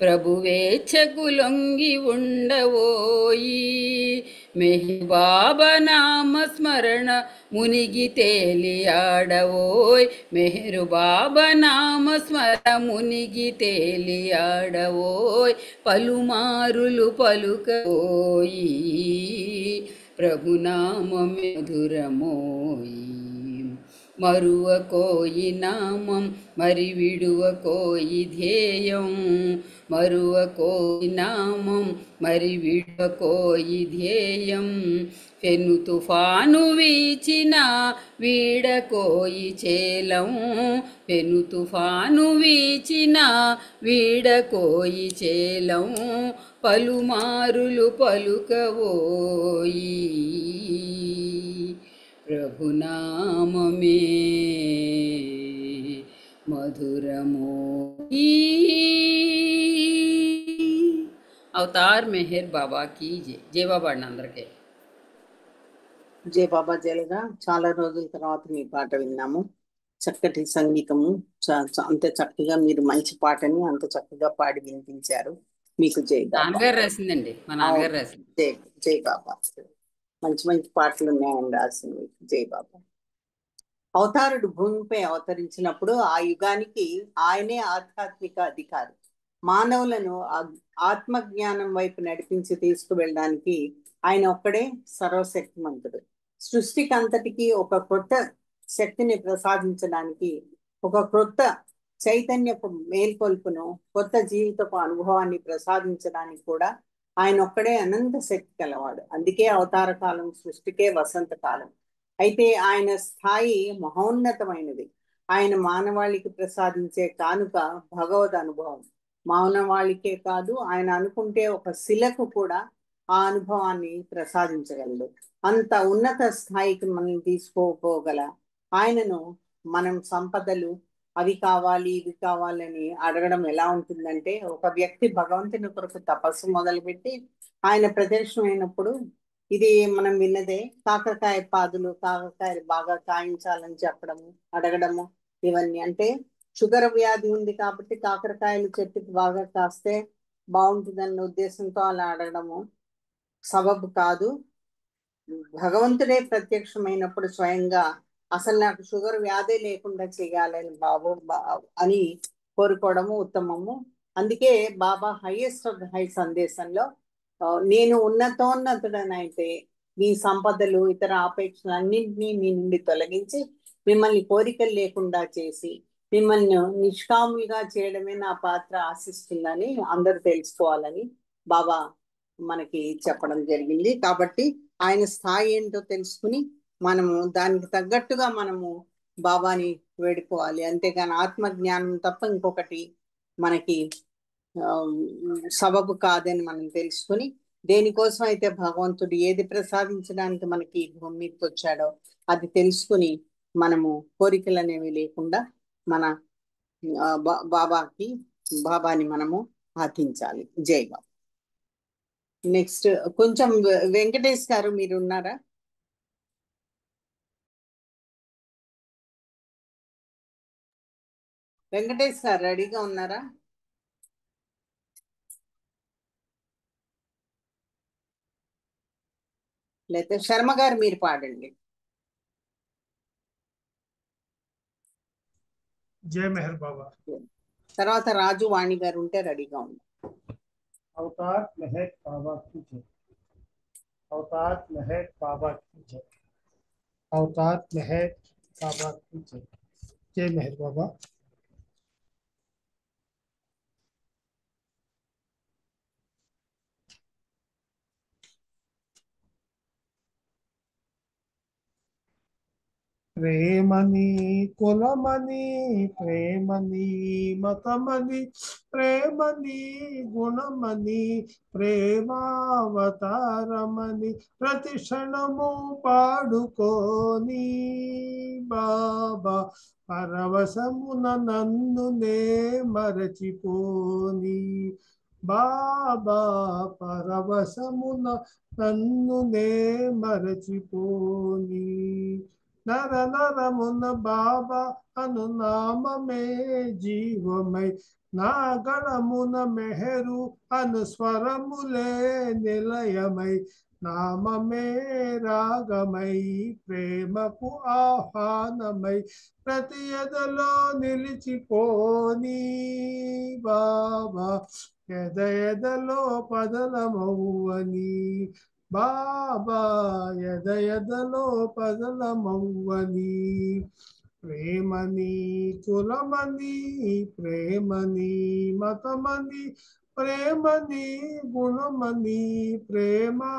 ప్రభువేచ్ఛకు లొంగి ఉండవోయి, మెహబాబా నామ స్మరణ మునిగి తేలియాడవోయ్, మెహరు బాబా నామ స్మరణ మునిగి తేలియాడవోయ్, పలుమారులు పలుకవోయి ప్రభునామమే మధురమోయి, మరువకోయి నామం మరి విడువకోయి ధ్యేయం, మరువకోయి నామం మరి విడువకోయి ధ్యేయం, పెను తుఫాను వీచిన వీడకోయి చేలం, పెను తుఫాను వీచిన వీడకోయి చేలం, పలుమారులు పలుకవోయి ప్రభునామమే మధురమోయి। అవతార్ మెహర్ బాబా కీ జై। జై బాబా అండి అందరికీ। జై బాబా జయలుగా చాలా రోజుల తర్వాత మీ పాట విన్నాము, చక్కటి సంగీతము, అంత చక్కగా మీరు మంచి పాటని అంత చక్కగా పాడి వినిపించారు, మీకు జై బాబా। నాన్నగారు రాసిందండి, మా నాన్నగారు రాసింది। జై జై బాబా, మంచి మంచి పాటలు ఉన్నాయని రాసింది, జై బాబా। అవతారుడు భూమిపై అవతరించినప్పుడు ఆ యుగానికి ఆయనే ఆధ్యాత్మిక అధికారి, మానవులను ఆత్మజ్ఞానం వైపు నడిపించి తీసుకువెళ్ళడానికి ఆయన ఒక్కడే సర్వశక్తిమంతుడు। సృష్టికి అంతటికి ఒక కొత్త శక్తిని ప్రసాదించడానికి, ఒక కొత్త చైతన్యపు మేల్కొల్పును, కొత్త జీవితపు అనుభవాన్ని ప్రసాదించడానికి కూడా ఆయన ఒక్కడే అనంత శక్తి కలవాడు। అందుకే అవతార కాలం సృష్టికే వసంత కాలం। అయితే ఆయన స్థాయి మహోన్నతమైనది, ఆయన మానవాళికి ప్రసాదించే కానుక భగవద్ అనుభవం। మానవాళికే కాదు, ఆయన అనుకుంటే ఒక శిలకు కూడా ఆ అనుభవాన్ని ప్రసాదించగలడు। అంత ఉన్నత స్థాయికి మనం తీసుకోగల ఆయనను మనం సంపదలు అవి కావాలి ఇవి కావాలని అడగడం ఎలా ఉంటుందంటే, ఒక వ్యక్తి భగవంతుని కొరకు తపస్సు మొదలుపెట్టి ఆయన ప్రదర్శనమైనప్పుడు, ఇది మనం విన్నదే, కాకరకాయ పాదులు కాకరకాయలు బాగా కాయించాలని చెప్పడము, అడగడము, ఇవన్నీ అంటే షుగర్ వ్యాధి ఉంది కాబట్టి కాకరకాయలు చెట్టుకి బాగా కాస్తే బాగుంటుందన్న ఉద్దేశంతో అలా అడగడము సబబు కాదు। భగవంతుడే ప్రత్యక్షమైనప్పుడు స్వయంగా అసలు నాకు షుగర్ వ్యాధి లేకుండా చేయాలని బాబు అని కోరుకోవడము ఉత్తమము। అందుకే బాబా హైయెస్ట్ ఆఫ్ హై సందేశంలో, నేను ఉన్నతోన్నతుడనైతే మీ సంపదలు ఇతర ఆపేక్షలు అన్నింటినీ మీ నుండి తొలగించి మిమ్మల్ని కోరికలు లేకుండా చేసి మిమ్మల్ని నిష్కాములుగా చేయడమే నా పాత్ర ఆశిస్తుందని అందరూ తెలుసుకోవాలని బాబా మనకి చెప్పడం జరిగింది। కాబట్టి ఆయన స్థాయి ఏంటో తెలుసుకుని మనము దానికి తగ్గట్టుగా మనము బాబాని వేడుకోవాలి, అంతేగాని ఆత్మజ్ఞానం తప్ప ఇంకొకటి మనకి సబబు కాదని మనం తెలుసుకుని, దేనికోసం అయితే భగవంతుడు ఏది ప్రసాదించడానికి మనకి భూమి మీదకి వచ్చాడో అది తెలుసుకుని మనము కోరికలు అనేవి లేకుండా మన బాబాని మనము ఆర్థించాలి। జై బాబా। నెక్స్ట్ కొంచెం వెంకటేష్ గారు మీరు ఉన్నారా? వెంకటేష్ గారు రెడీగా ఉన్నారా? లేకపోతే శర్మ గారు మీరు పాడండి. జై మెహర్ బాబా. తర్వాత రాజు వాణి గారు ఉంటే రెడీగా ఉంది. అవతార్ మెహర్ బాబా की जय. అవతార్ మెహర్ బాబా की जय. అవతార్ మెహర్ బాబా की जय. జై మెహర్ బాబా. ప్రేమని కులమని ప్రేమని మతమని ప్రేమని గుణమని ప్రేమావతారమని ప్రతి క్షణము పాడుకోని బాబా పరవశమున నన్నునే మరచిపోని బాబా పరవశమున నన్నునే మరచిపోని నర నరమున బాబా అను నామమే జీవమై నా గణమున మెహరు అను స్వరములే నిలయమై నామమే రాగమై ప్రేమకు ఆహ్వానమై ప్రతి ఎదలో నిలిచిపోని బాబా ఎదలో పదలమవ్వని బాబా ఎదలో పదలమవ్వని ప్రేమని కులమని ప్రేమని మతమని ప్రేమని గుణమని ప్రేమావతారమని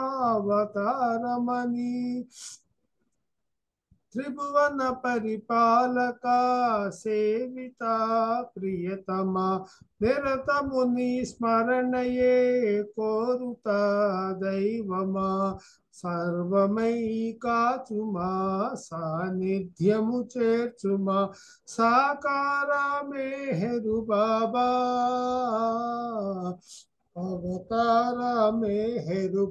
త్రిభువన పరిపాలక సేవిత ప్రియతమ నిరతముని స్మరణయే కోరుత దైవమా సర్వమై కాచుమా సాన్నిధ్యము చేర్చుమా సాకార మెహరు బాబా అవతార మెహరు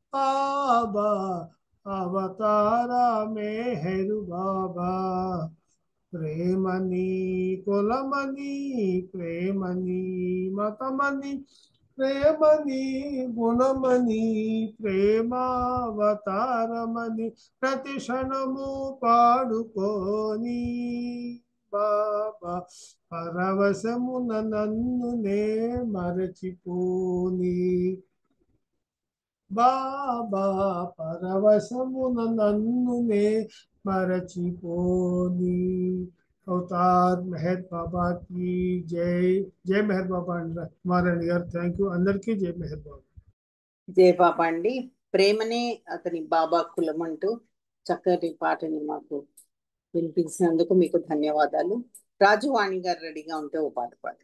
బాబా అవతార మెహరు బాబా ప్రేమని కులమని ప్రేమని మతమని ప్రేమని గుణమని ప్రేమావతారమని ప్రతి క్షణము పాడుకోని బాబా పరవశమున నన్నునే మరచిపోని బాబా పరవశమున నన్నునే మరచిపోని అవతార్ మెహర్ బాబా की జై. జై మెహర్ బాబా అండి కుమారాణి గారు. థ్యాంక్ యూ అందరికీ. జై మెహర్ బాబా. జై బాబా అండి. ప్రేమనే అతని బాబా కులం అంటూ చక్కటి పాటని మాకు వినిపించినందుకు మీకు ధన్యవాదాలు. రాజు వాణి గారు రెడీగా ఉంటే ఓ పాట పాడు.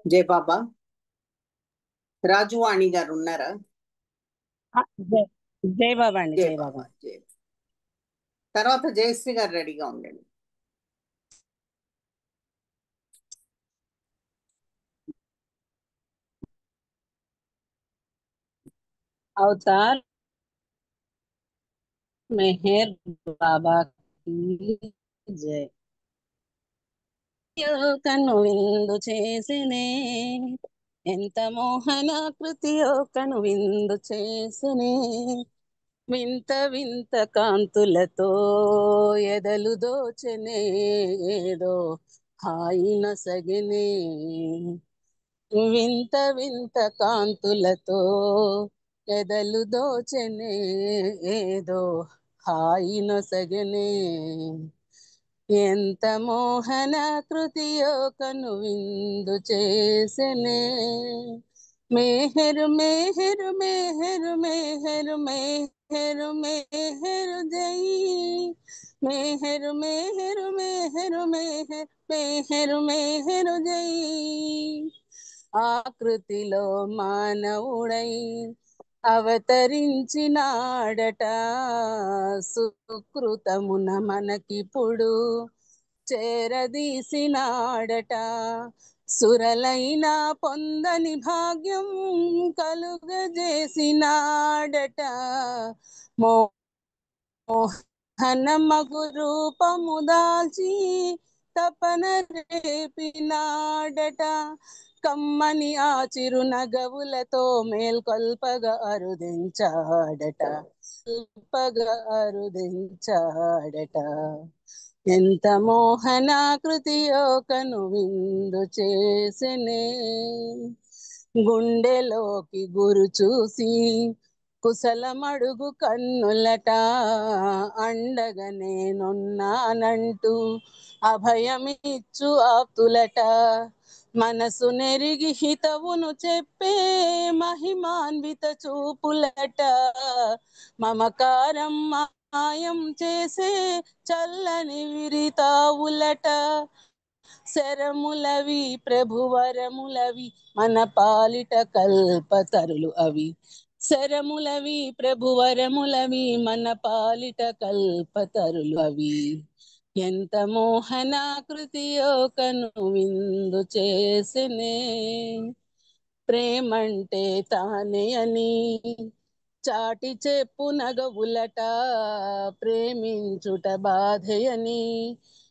జై బాబా. రాజు వాణి గారు ఉన్నారా? జై బాబా అండి. జై జై బాబా. బాబా. జై. తర్వాత జయశ్రీ గారు రెడీగా ఉండండి. అవతార్ మెహర్ బాబా की జై. కన్ను విందు చేసినే ఎంత మోహనాకృతియో కను విందు చేసినే వింత వింత కాంతులతో ఎదలు దోచెనేదో హాయిన సగినే వింత వింత కాంతులతో ఎదలు దోచెనే ఏదో హాయిన సగనే ఎంత మోహన కృతియో కను విందు చేసెనే మేహరు మేహరు మేహరు మేహరు మేహరు మేహరు జై మేహరు మేహరు మేహరు మేహరు మేహరు మేహరు జై ఆకృతిలో మానవుడై అవతరించినాడట సుకృతమున మనకిప్పుడు చేరదీసినాడట సురలైన పొందని భాగ్యం కలుగజేసినాడట మోహన ఘనమగు రూపము దాల్చి తపన రేపినాడట. కమ్మని ఆ చిరునగవులతో మేల్కొల్పగా అరుదించాడట, కల్పగా అరుదించాడట. ఎంత మోహనాకృతియో కను విందు చేసెనే. గుండెలోకి గురు చూసి కుశలమడుగు కన్నులట, అండగా నేనున్నానంటూ అభయమిచ్చు ఆప్తులట. మనసు నెరిగి హితవును చెప్పే మహిమాన్విత చూపులట, మమకారం మాయం చేసే చల్లని విరితావులట. శరములవి ప్రభువరములవి మన పాలిట కల్పతరులు అవి. శరములవి ప్రభువరములవి మన పాలిట కల్పతరులు అవి. ఎంత మోహనాకృతియో కను విందు చేసినే. ప్రేమంటే తానే అని చాటి చెప్పు నగవులట, ప్రేమించుట బాధయని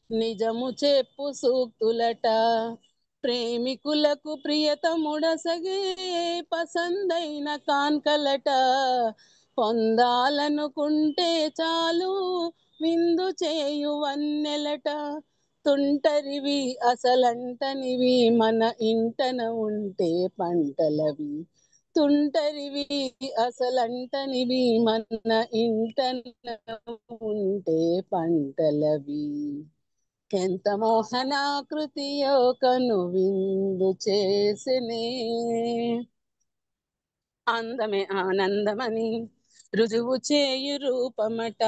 నిజము చెప్పు సూక్తులట. ప్రేమికులకు ప్రియతముడసగే పసందైన కాన్కలట, పొందాలనుకుంటే చాలు విందు చేయు వన్నెలట. తుంటరివి అసలంటనివి మన ఇంటన ఉంటే పంటలవి. తుంటరివి అసలంటనివి మన ఇంటన ఉంటే పంటలవి. ఎంత మోహనాకృతియో కను విందు చేసినే. అందమే ఆనందమని రుజువు చేయు రూపమట,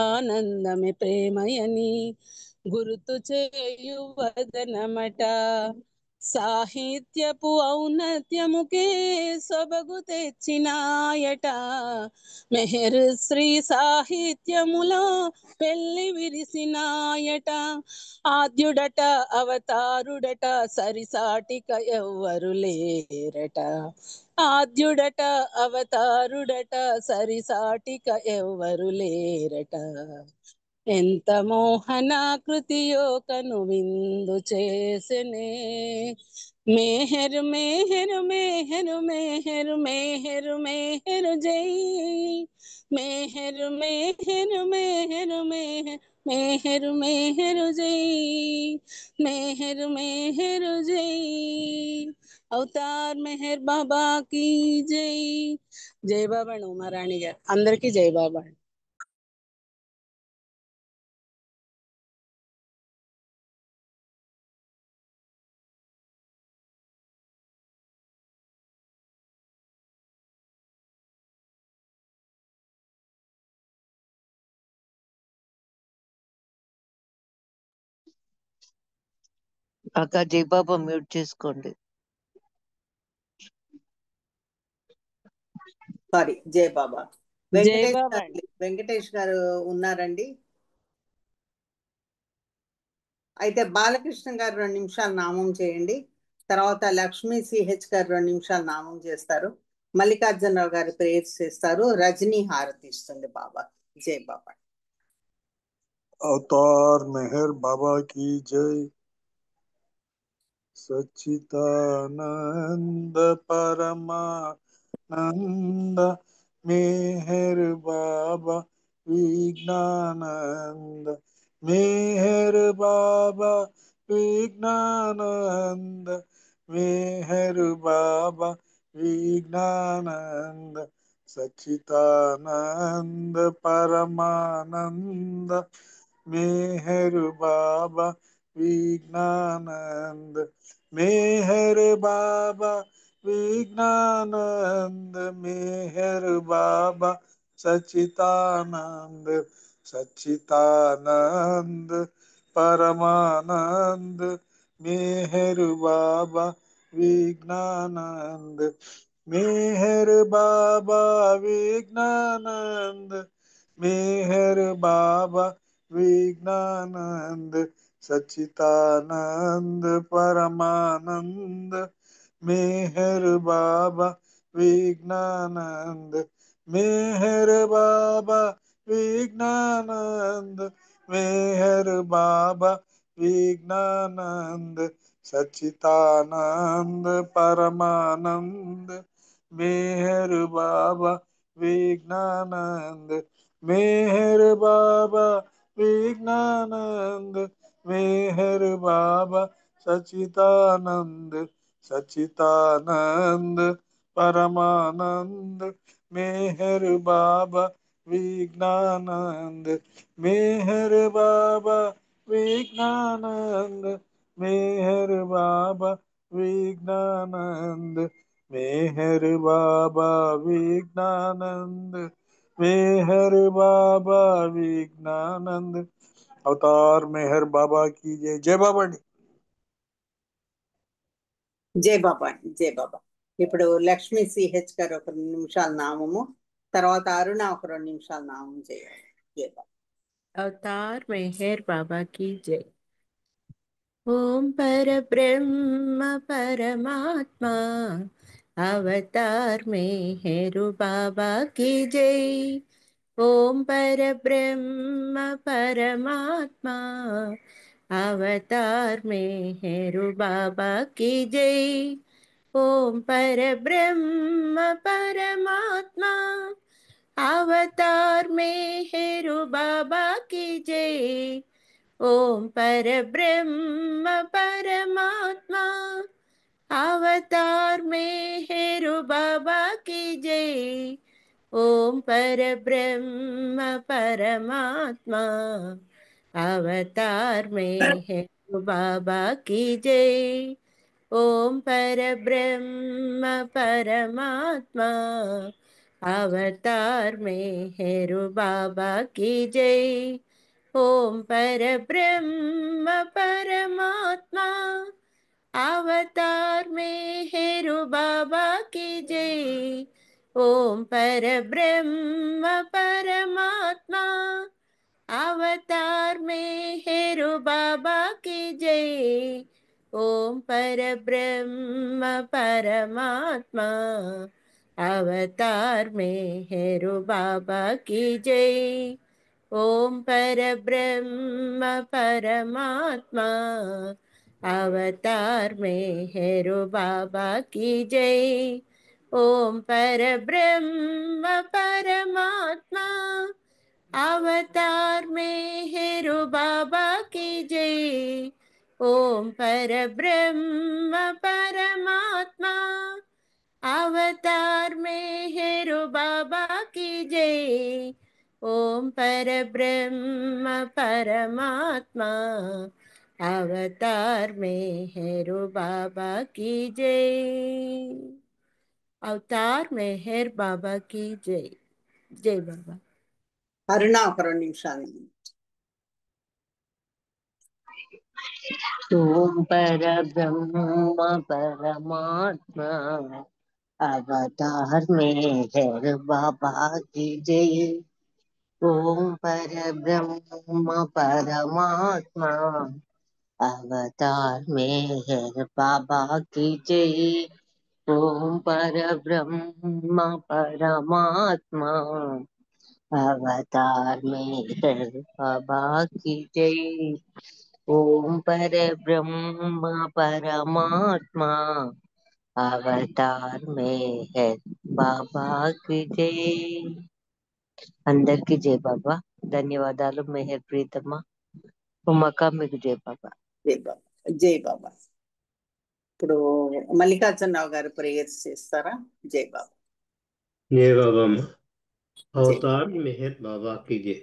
ఆనందమే ప్రేమయని గుర్తు చేయు వదనమట. సాహిత్యపు ఔన్నత్యముకే సొబగు తెచ్చినాయట, మెహర్ శ్రీ సాహిత్యములో పెళ్లి విరిసినాయట. ఆద్యుడట అవతారుడట సరిసాటిక ఎవ్వరు లేరట, ఆద్యుడట అవతారుడట సరిసాటిక ఎవ్వరు లేరట. ఎంత మోహనాకృతియో కను విందు చేసెనే. మేహరు మేహరు మేహరు మేహరు మేహరు మేహరు జై. మేహరు మేహరు మేహరు మేహరు మేహరు మేహరు జై. మేహరు మేహరు జై. అవతార్ మెహర్ బాబా की జై. జై బాబా అండి ఉమారాణి గారు. అందరికీ జై బాబా. అక్క జయబాబా మ్యూట్ చేసుకోండి. సారీ, జై బాబా. జై బాబా. వెంకటేష్ గారు ఉన్నారండి? అయితే బాలకృష్ణ గారు 2 నిమిషాలు నామం చేయండి. తర్వాత లక్ష్మీ సిహెచ్ గారు 2 నిమిషాలు నామం చేస్తారు. మల్లికార్జునరావు గారు ప్రేయర్స్ చేస్తారు. రజనీ హారతి ఇస్తుంది బాబా. జై బాబా. अवतार मेहर बाबा की जय। सच्चिदानंद परमानंद मेहर बाबा विज्ञानंद। मेहर बाबा विज्ञानंद। मेहर बाबा विज्ञानंद। सच्चिदानंद परमानंद मेहर बाबा विज्ञानंद। मेहर बाबा विज्ञानंद। मेहर बाबा सच्चिदानंद। सच्चिदानंद परमानंद मेहर बाबा विज्ञानंद। मेहर बाबा विज्ञानंद। मेहर बाबा विज्ञानंद। सच्चिदानंद परमानंद मेहर बाबा विज्ञानंद। मेहर बाबा विज्ञानंद मेहर बाबा विज्ञानंद सच्चिदानंद परमानंद मेहर बाबा विज्ञानंद मेहर बाबा विज्ञानंद मेहर बाबा सच्चिदानंद सच्चिदानंद परमानंद मेहर बाबा विज्ञानंद मेहर बाबा विज्ञानंद मेहर बाबा विज्ञानंद मेहर बाबा विज्ञानंद मेहर बाबा विज्ञानंद अवतार मेहर बाबा की जय। जय बाबा जी। జై బాబా అండి, జై బాబా. ఇప్పుడు లక్ష్మీ సిహెచ్ గారు ఒక 2 నిమిషాల నామము, తర్వాత అరుణ ఒక 2 నిమిషాల నామం చేయాలి. జై బాబా. अवतार मेहर बाबा की जय। ओम पर ब्रह्म परमात्मा अवतार मेहर बाबा की जय। ओम पर ब्रह्म परमात्मा अवतार मेहर बाबा की जय। ओम पर ब्रह्म परमात्मा अवतार मेहर बाबा की जय। ओम पर ब्रह्म परमात्मा अवतार मेहर बाबा की जय। ओम पर ब्रह्म परमात्मा अवतार मेहर बाबा की जय। ओम पर ब्रह्म परमात्मा अवतार मेहर बाबा की जय। ओम पर ब्रह्म परमात्मा अवतार मेहर बाबा की जय। ओम पर ब्रह्म परमात्मा अवतार मेहर बाबा की जय। ओम पर ब्रह्म परमात्मा अवतार मेहर बाबा की जय। ओम पर ब्रह्म परमात्मा अवतार मेहर बाबा की जय। ओम पर ब्रह्म परमात्मा अवतार मेहर बाबा की जय। ओम पर ब्रह्म परमात्मा अवतार मेहर बाबा की जय। ओम पर ब्रह्म परमात्मा अवतार मेहर बाबा की जय। अवतार मेहर बाबा की जय। जय बाबा। అరుణ ఒక 2 నిమిషాలు. ओम पर ब्रह्म परमात्मा अवतार मेहर बाबा की जय। ओम पर ब्रह्म परमात्मा अवतार मेहर बाबा की जय। ओम पर ब्रह्म परमात्मा अवतार मेहर बाबा की जय। ओम पर ब्रह्म परमात्मा अवतार मेहर बाबा की जय। అందరికి జై బాబా. ధన్యవాదాలు మెహర్ ప్రీతమ్మ. ఉమ్మక్క మీకు జై బాబా. జై బాబా, జై బాబా. ఇప్పుడు మల్లికార్జునరావు గారు ప్రేయర్స్ చేస్తారా? జై బాబా. जय बाबा अम्मा। अवतार मेहर बाबा की जय।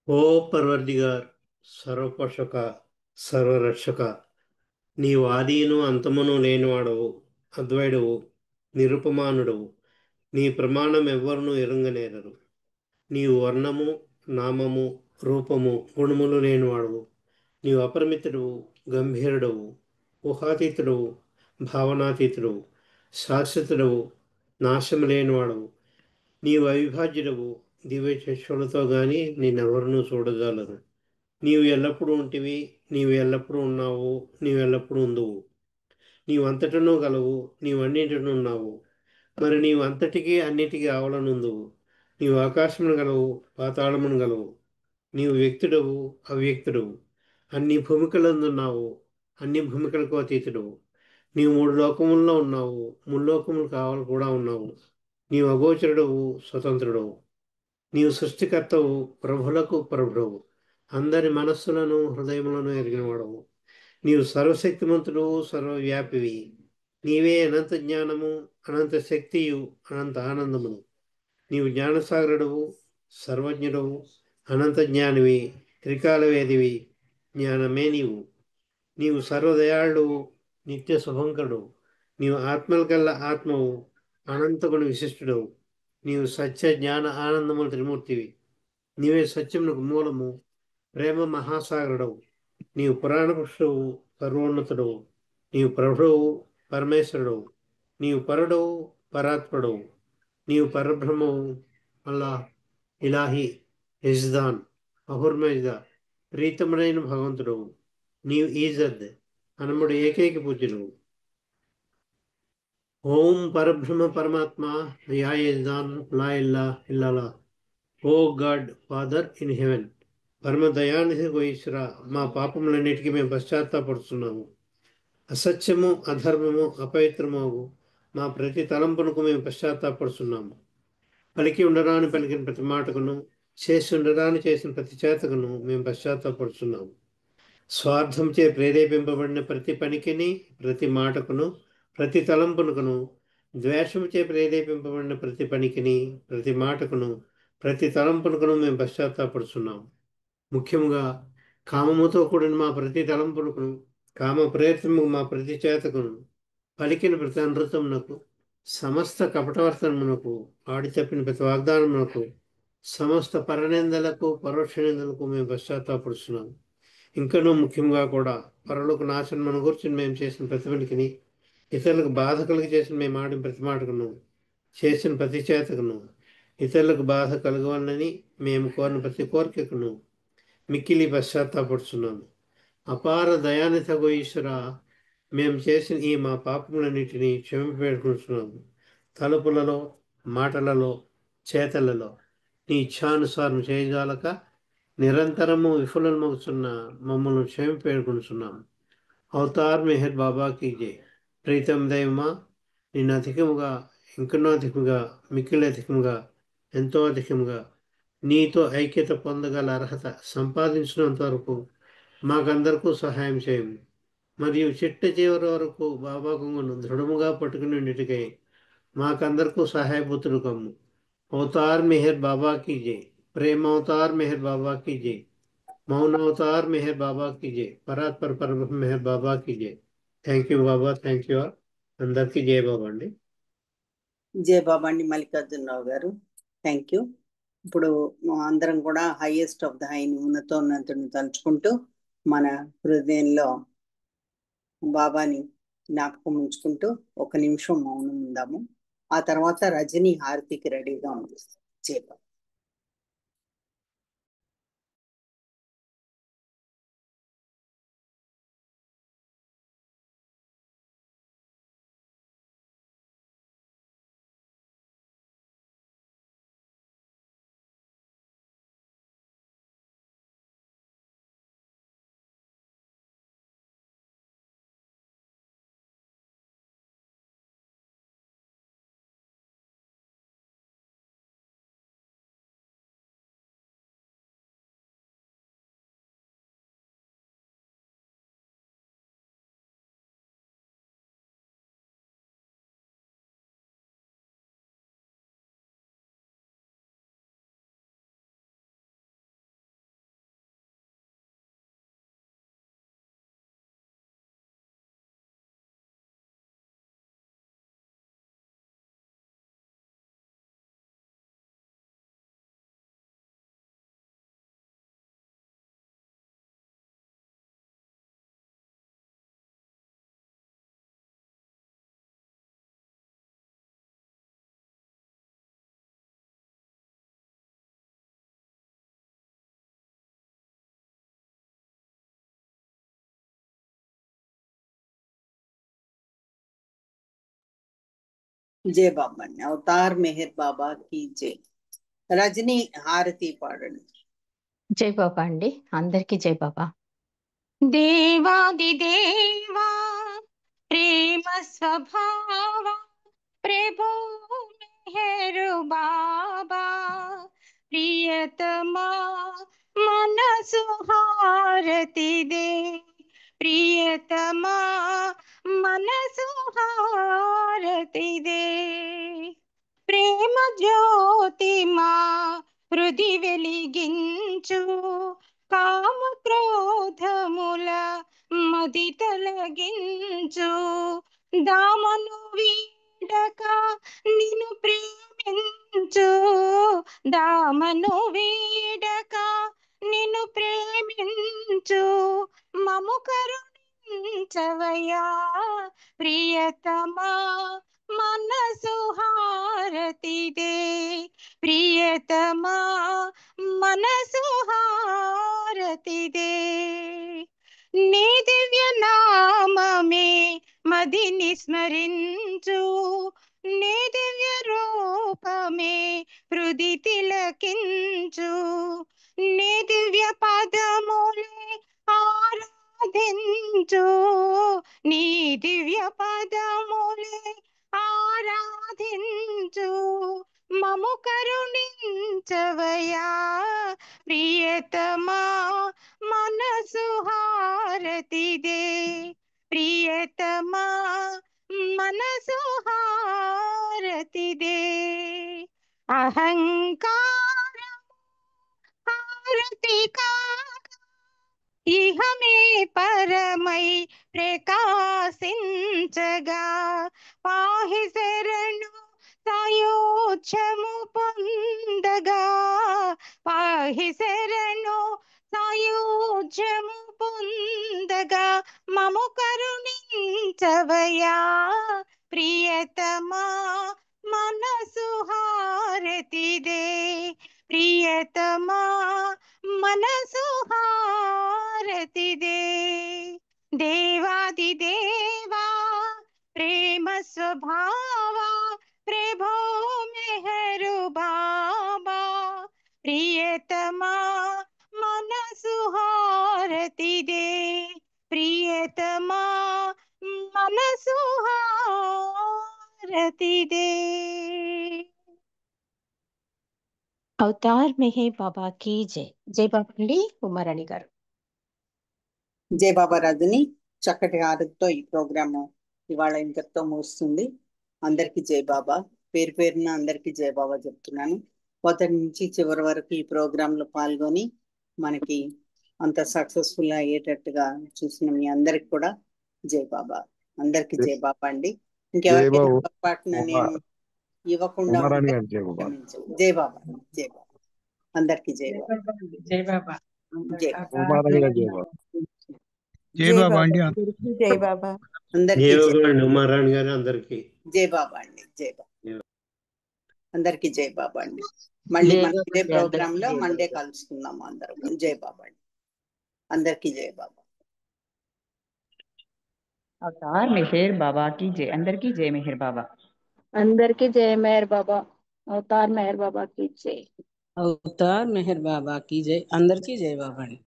ఓ పర్వర్దిగార్, సర్వపోషక, సర్వరక్షక, నీవు ఆదియును అంతమును లేనివాడవు, అద్వైడవు, నిరుపమానుడవు. నీ ప్రమాణం ఎవ్వరును ఎరుంగనేరరు. నీవు వర్ణము, నామము, రూపము, గుణములు లేనివాడవు. నీవు అపరిమితుడవు, గంభీరుడవు, ఊహాతీతుడవు, భావనాతీతుడవు, శాశ్వతుడవు, నాశము లేనివాడవు. నీవు అవిభాజ్యుడవు. దివ్య చక్షులతో గాని నిన్నెవరునూ చూడగలరు. నీవు ఎల్లప్పుడూ ఉంటివి, నీవు ఎల్లప్పుడూ ఉన్నావు, నీవు ఎల్లప్పుడూ ఉందువు. నీవు అంతటను గలవు, నీవు అన్నింటినున్నావు. మరి నీవు అంతటికీ అన్నిటికీ ఆవలనుందువు. నీవు ఆకాశమును గలవు, పాతాళమును గలవు. నీవు వ్యక్తుడవు, అవ్యక్తుడవు. అన్ని భూమికలందున్నావు, అన్ని భూమికలకు అతీతుడవు. నీవు 3 లోకముల్లో ఉన్నావు, 3 లోకములు కావాలి కూడా ఉన్నావు. నీవు అగోచరుడవు, స్వతంత్రుడవు. నీవు సృష్టికర్తవు, ప్రభులకు ప్రభుడవు. అందరి మనస్సులను హృదయములను ఎరిగినవాడవు. నీవు సర్వశక్తిమంతుడు, సర్వవ్యాపివి. నీవే అనంత జ్ఞానము, అనంత శక్తియు, అనంత ఆనందమును. నీవు జ్ఞానసాగరుడవు, సర్వజ్ఞుడవు, అనంత జ్ఞానివి, త్రికాలవేదివి. జ్ఞానమే నీవు. నీవు సర్వదయాళువు, నిత్య శుభంకరుడు. నీవు ఆత్మల కల్లా ఆత్మవు, అనంతగుణ విశిష్టుడవు. నీవు సత్య జ్ఞాన ఆనందముల త్రిమూర్తివి. నీవే సత్యమునకు మూలము, ప్రేమ మహాసాగరుడవు. నీవు పురాణ పురుషుడవు, సర్వోన్నతుడవు. నీవు ప్రభుడవు, పరమేశ్వరుడవు. నీవు పరుడవు, పరాత్పరుడవు. నీవు పరబ్రహ్మవు, అల్లా, ఇలాహి, యజ్దాన్, అహుర్మజ్ద, ప్రీతముడైన భగవంతుడవు. నీవు ఈజద్, అనముడు ఏకైక పూజ్యుడు. ఓం పరబ్రహ్మ పరమాత్మ, యా యజ్దాన్, లా ఇల్లా ఇల్లాలా. ఓ గాడ్ ఫాదర్ ఇన్ హెవెన్, పరమ దయానిధి ఈశ్వర, మా పాపములన్నిటికీ మేము పశ్చాత్తాపడుతున్నాము. అసత్యము, అధర్మము, అపవిత్రమగు మా ప్రతి తలంపునకు మేము పశ్చాత్తాపడుతున్నాము. పలికి ఉండరాని పలికిన ప్రతి మాటకును, చేసి ఉండరాని చేసిన ప్రతి చేతకును మేము పశ్చాత్తాపడుతున్నాము. స్వార్థంచే ప్రేరేపింపబడిన ప్రతి పనికిని, ప్రతి మాటకును, ప్రతి తలంపునకును, ద్వేషముచే ప్రేరేపింపబడిన ప్రతి పనికిని, ప్రతి మాటకును, ప్రతి తలంపునకును మేము పశ్చాత్తాపడుతున్నాము. ముఖ్యంగా కామముతో కూడిన మా ప్రతి తలంపునకును, కామ ప్రయత్నము మా ప్రతి చేతకును, పలికిన ప్రతి అనృతమునకు, సమస్త కపటవర్తనమునకు, ఆడి చెప్పిన ప్రతి వాగ్దానమునకు, సమస్త పరనిందలకు, పరోక్ష నిందలకు మేము పశ్చాత్తాపడుతున్నాము. ఇంకనూ ముఖ్యంగా కూడా పరులకు నాశనం గురించి మేము చేసిన ప్రతి పనికిని, ఇతరులకు బాధ కలిగి చేసిన మేము ఆడిన ప్రతి మాటకును, చేసిన ప్రతి చేతకును, ఇతరులకు బాధ కలగవాలని మేము కోరిన ప్రతి కోరికకును మిక్కిలి పశ్చాత్తాపడుతున్నాము. అపార దయానిధి ఈశ్వర, మేము చేసిన ఈ మా పాపములన్నిటినీ క్షమింపేడుకుంటున్నాము. తలుపులలో, మాటలలో, చేతలలో నీ ఇచ్ఛానుసారం చేయజాలక నిరంతరము విఫలమవుతున్న మమ్మల్ని క్షమింపేడుకుంటున్నాము. అవతార్ మెహర్ బాబాకి జై. ప్రీతం దైవమా, నిన్ను అధికముగా, ఇంకనో అధికముగా, మిక్కిలి అధికముగా, ఎంతో అధికముగా నీతో ఐక్యత పొందగల అర్హత సంపాదించినంత వరకు మాకందరికీ సహాయం చేయము. మరియు చిట్ట చివరి వరకు బాబా కొంగును దృఢముగా పట్టుకుని ఉండిటికై మాకందరికీ సహాయభూతుడు కమ్ము. అవతార్ మెహర్ బాబాకి జై. ప్రేమ అవతార్ మెహర్ బాబాకి జై. మౌన అవతార్ మెహర్ బాబాకి జై. పరాత్పర పరబ్రహ్మ మెహర్ బాబాకి జై. Thank you Baba, thank you. అందరికీ జై బాబా అండి. జై బాబా అండి మల్లికార్జునరావు గారు, థ్యాంక్ యూ. ఇప్పుడు అందరం కూడా హైయెస్ట్ ఆఫ్ ద హైని, ఉన్నతోన్నతుని తలుచుకుంటూ మన హృదయంలో బాబాని జ్ఞాపకం ఉంచుకుంటూ 1 నిమిషం మౌనం ఉందాము. ఆ తర్వాత రజని హారతికి రెడీగా ఉంది. జై బాబా. జై బాబా అండి. అవతార్ మెహర్ బాబా की जय. రజని హారతి పాడండి. జై బాబా అండి. అందరికీ జై బాబా. దేవాది దేవా ప్రేమ స్వభావ ప్రభు మెహరు బాబా ప్రియతమా మనసు హారతి దే ప్రియతమా మనసు హారతి దే ప్రేమ జ్యోతి మా హృది వెలిగించు కామ క్రోధముల మది తొలగించు దామను వీడక నిన్ను ప్రేమించు దామను వీడక నిన్ను ప్రేమించు మము కరుణించవయ్యా ప్రియతమా మనసు హారతి దే ప్రియతమా మనసు హారతి దే నీ దివ్య నామమే మదిని స్మరించు నీ దివ్య రూపమే హృది తిలకించు నీ దివ్య పదములే ఆరాధించు నీ దివ్య పదములే ఆరాధించు మము కరుణించవయ్యా ప్రియతమా మనసు హారతి దే ప్రియతమా మనసు హారతి దే అహంకారము హారతి కాక ఇహమే పరమై ప్రకాశించగా పాహి శరణు సాయోధ్యము పొందగా పాహి శరణు సాయోధ్యము పొందగా మము కరుణించవయ్యా ప్రియతమా మనసు హారతి దే ప్రియతమా మనసు హారతి దే దేవాది దేవా ప్రేమ స్వభావ ప్రభో మెహరు బాబా ప్రియతమా మనసు హారతి దే ప్రియతమా మనసు హారతి దే అవతార్ మెహే బాబా కీ జై. జై బాబా అండి. ఉమారాణి గారు. జై బాబా రజని. చక్కటి హారతితో ఈ ప్రోగ్రాము ఇవాళ ఇంతటితో ముగుస్తుంది. అందరికీ జై బాబా. పేరు పేరున అందరికీ జై బాబా చెప్తున్నాను. మొదటి నుంచి చివరి వరకు ఈ ప్రోగ్రాంలో పాల్గొని మనకి అంత సక్సెస్ఫుల్ అయ్యేటట్టుగా చూసిన మీ అందరికి కూడా జై బాబా. అందరికీ జై బాబా అండి. ఇంకెవరికైనా పొరపాటున నేను ఇవ్వకుండా ఉంటే క్షమించండి. జై బాబా. జై బాబా. అందరికీ జై బాబా. జై బాబా. జై జై బాబా అండి. జై బాబా. అందరికీ ఉమారాణి గారు అందరికి జై బాబా అండి. జై బాబా. అందరికీ జై బాబా అండి. మళ్ళీ మన ఇదే ప్రోగ్రామ్ లో మండే కలుసుకుందాము అందరం. జై బాబా అండి. అందరికీ జై బాబా. అవతార్ మెహర్ బాబా की जय. అందరికీ జై మెహర్ బాబా. అందరికీ జై మెహర్ బాబా. అవతార్ మెహర్ బాబా की जय. అవతార్ మెహర్ బాబా की जय. అందరికీ జై బాబా అండి.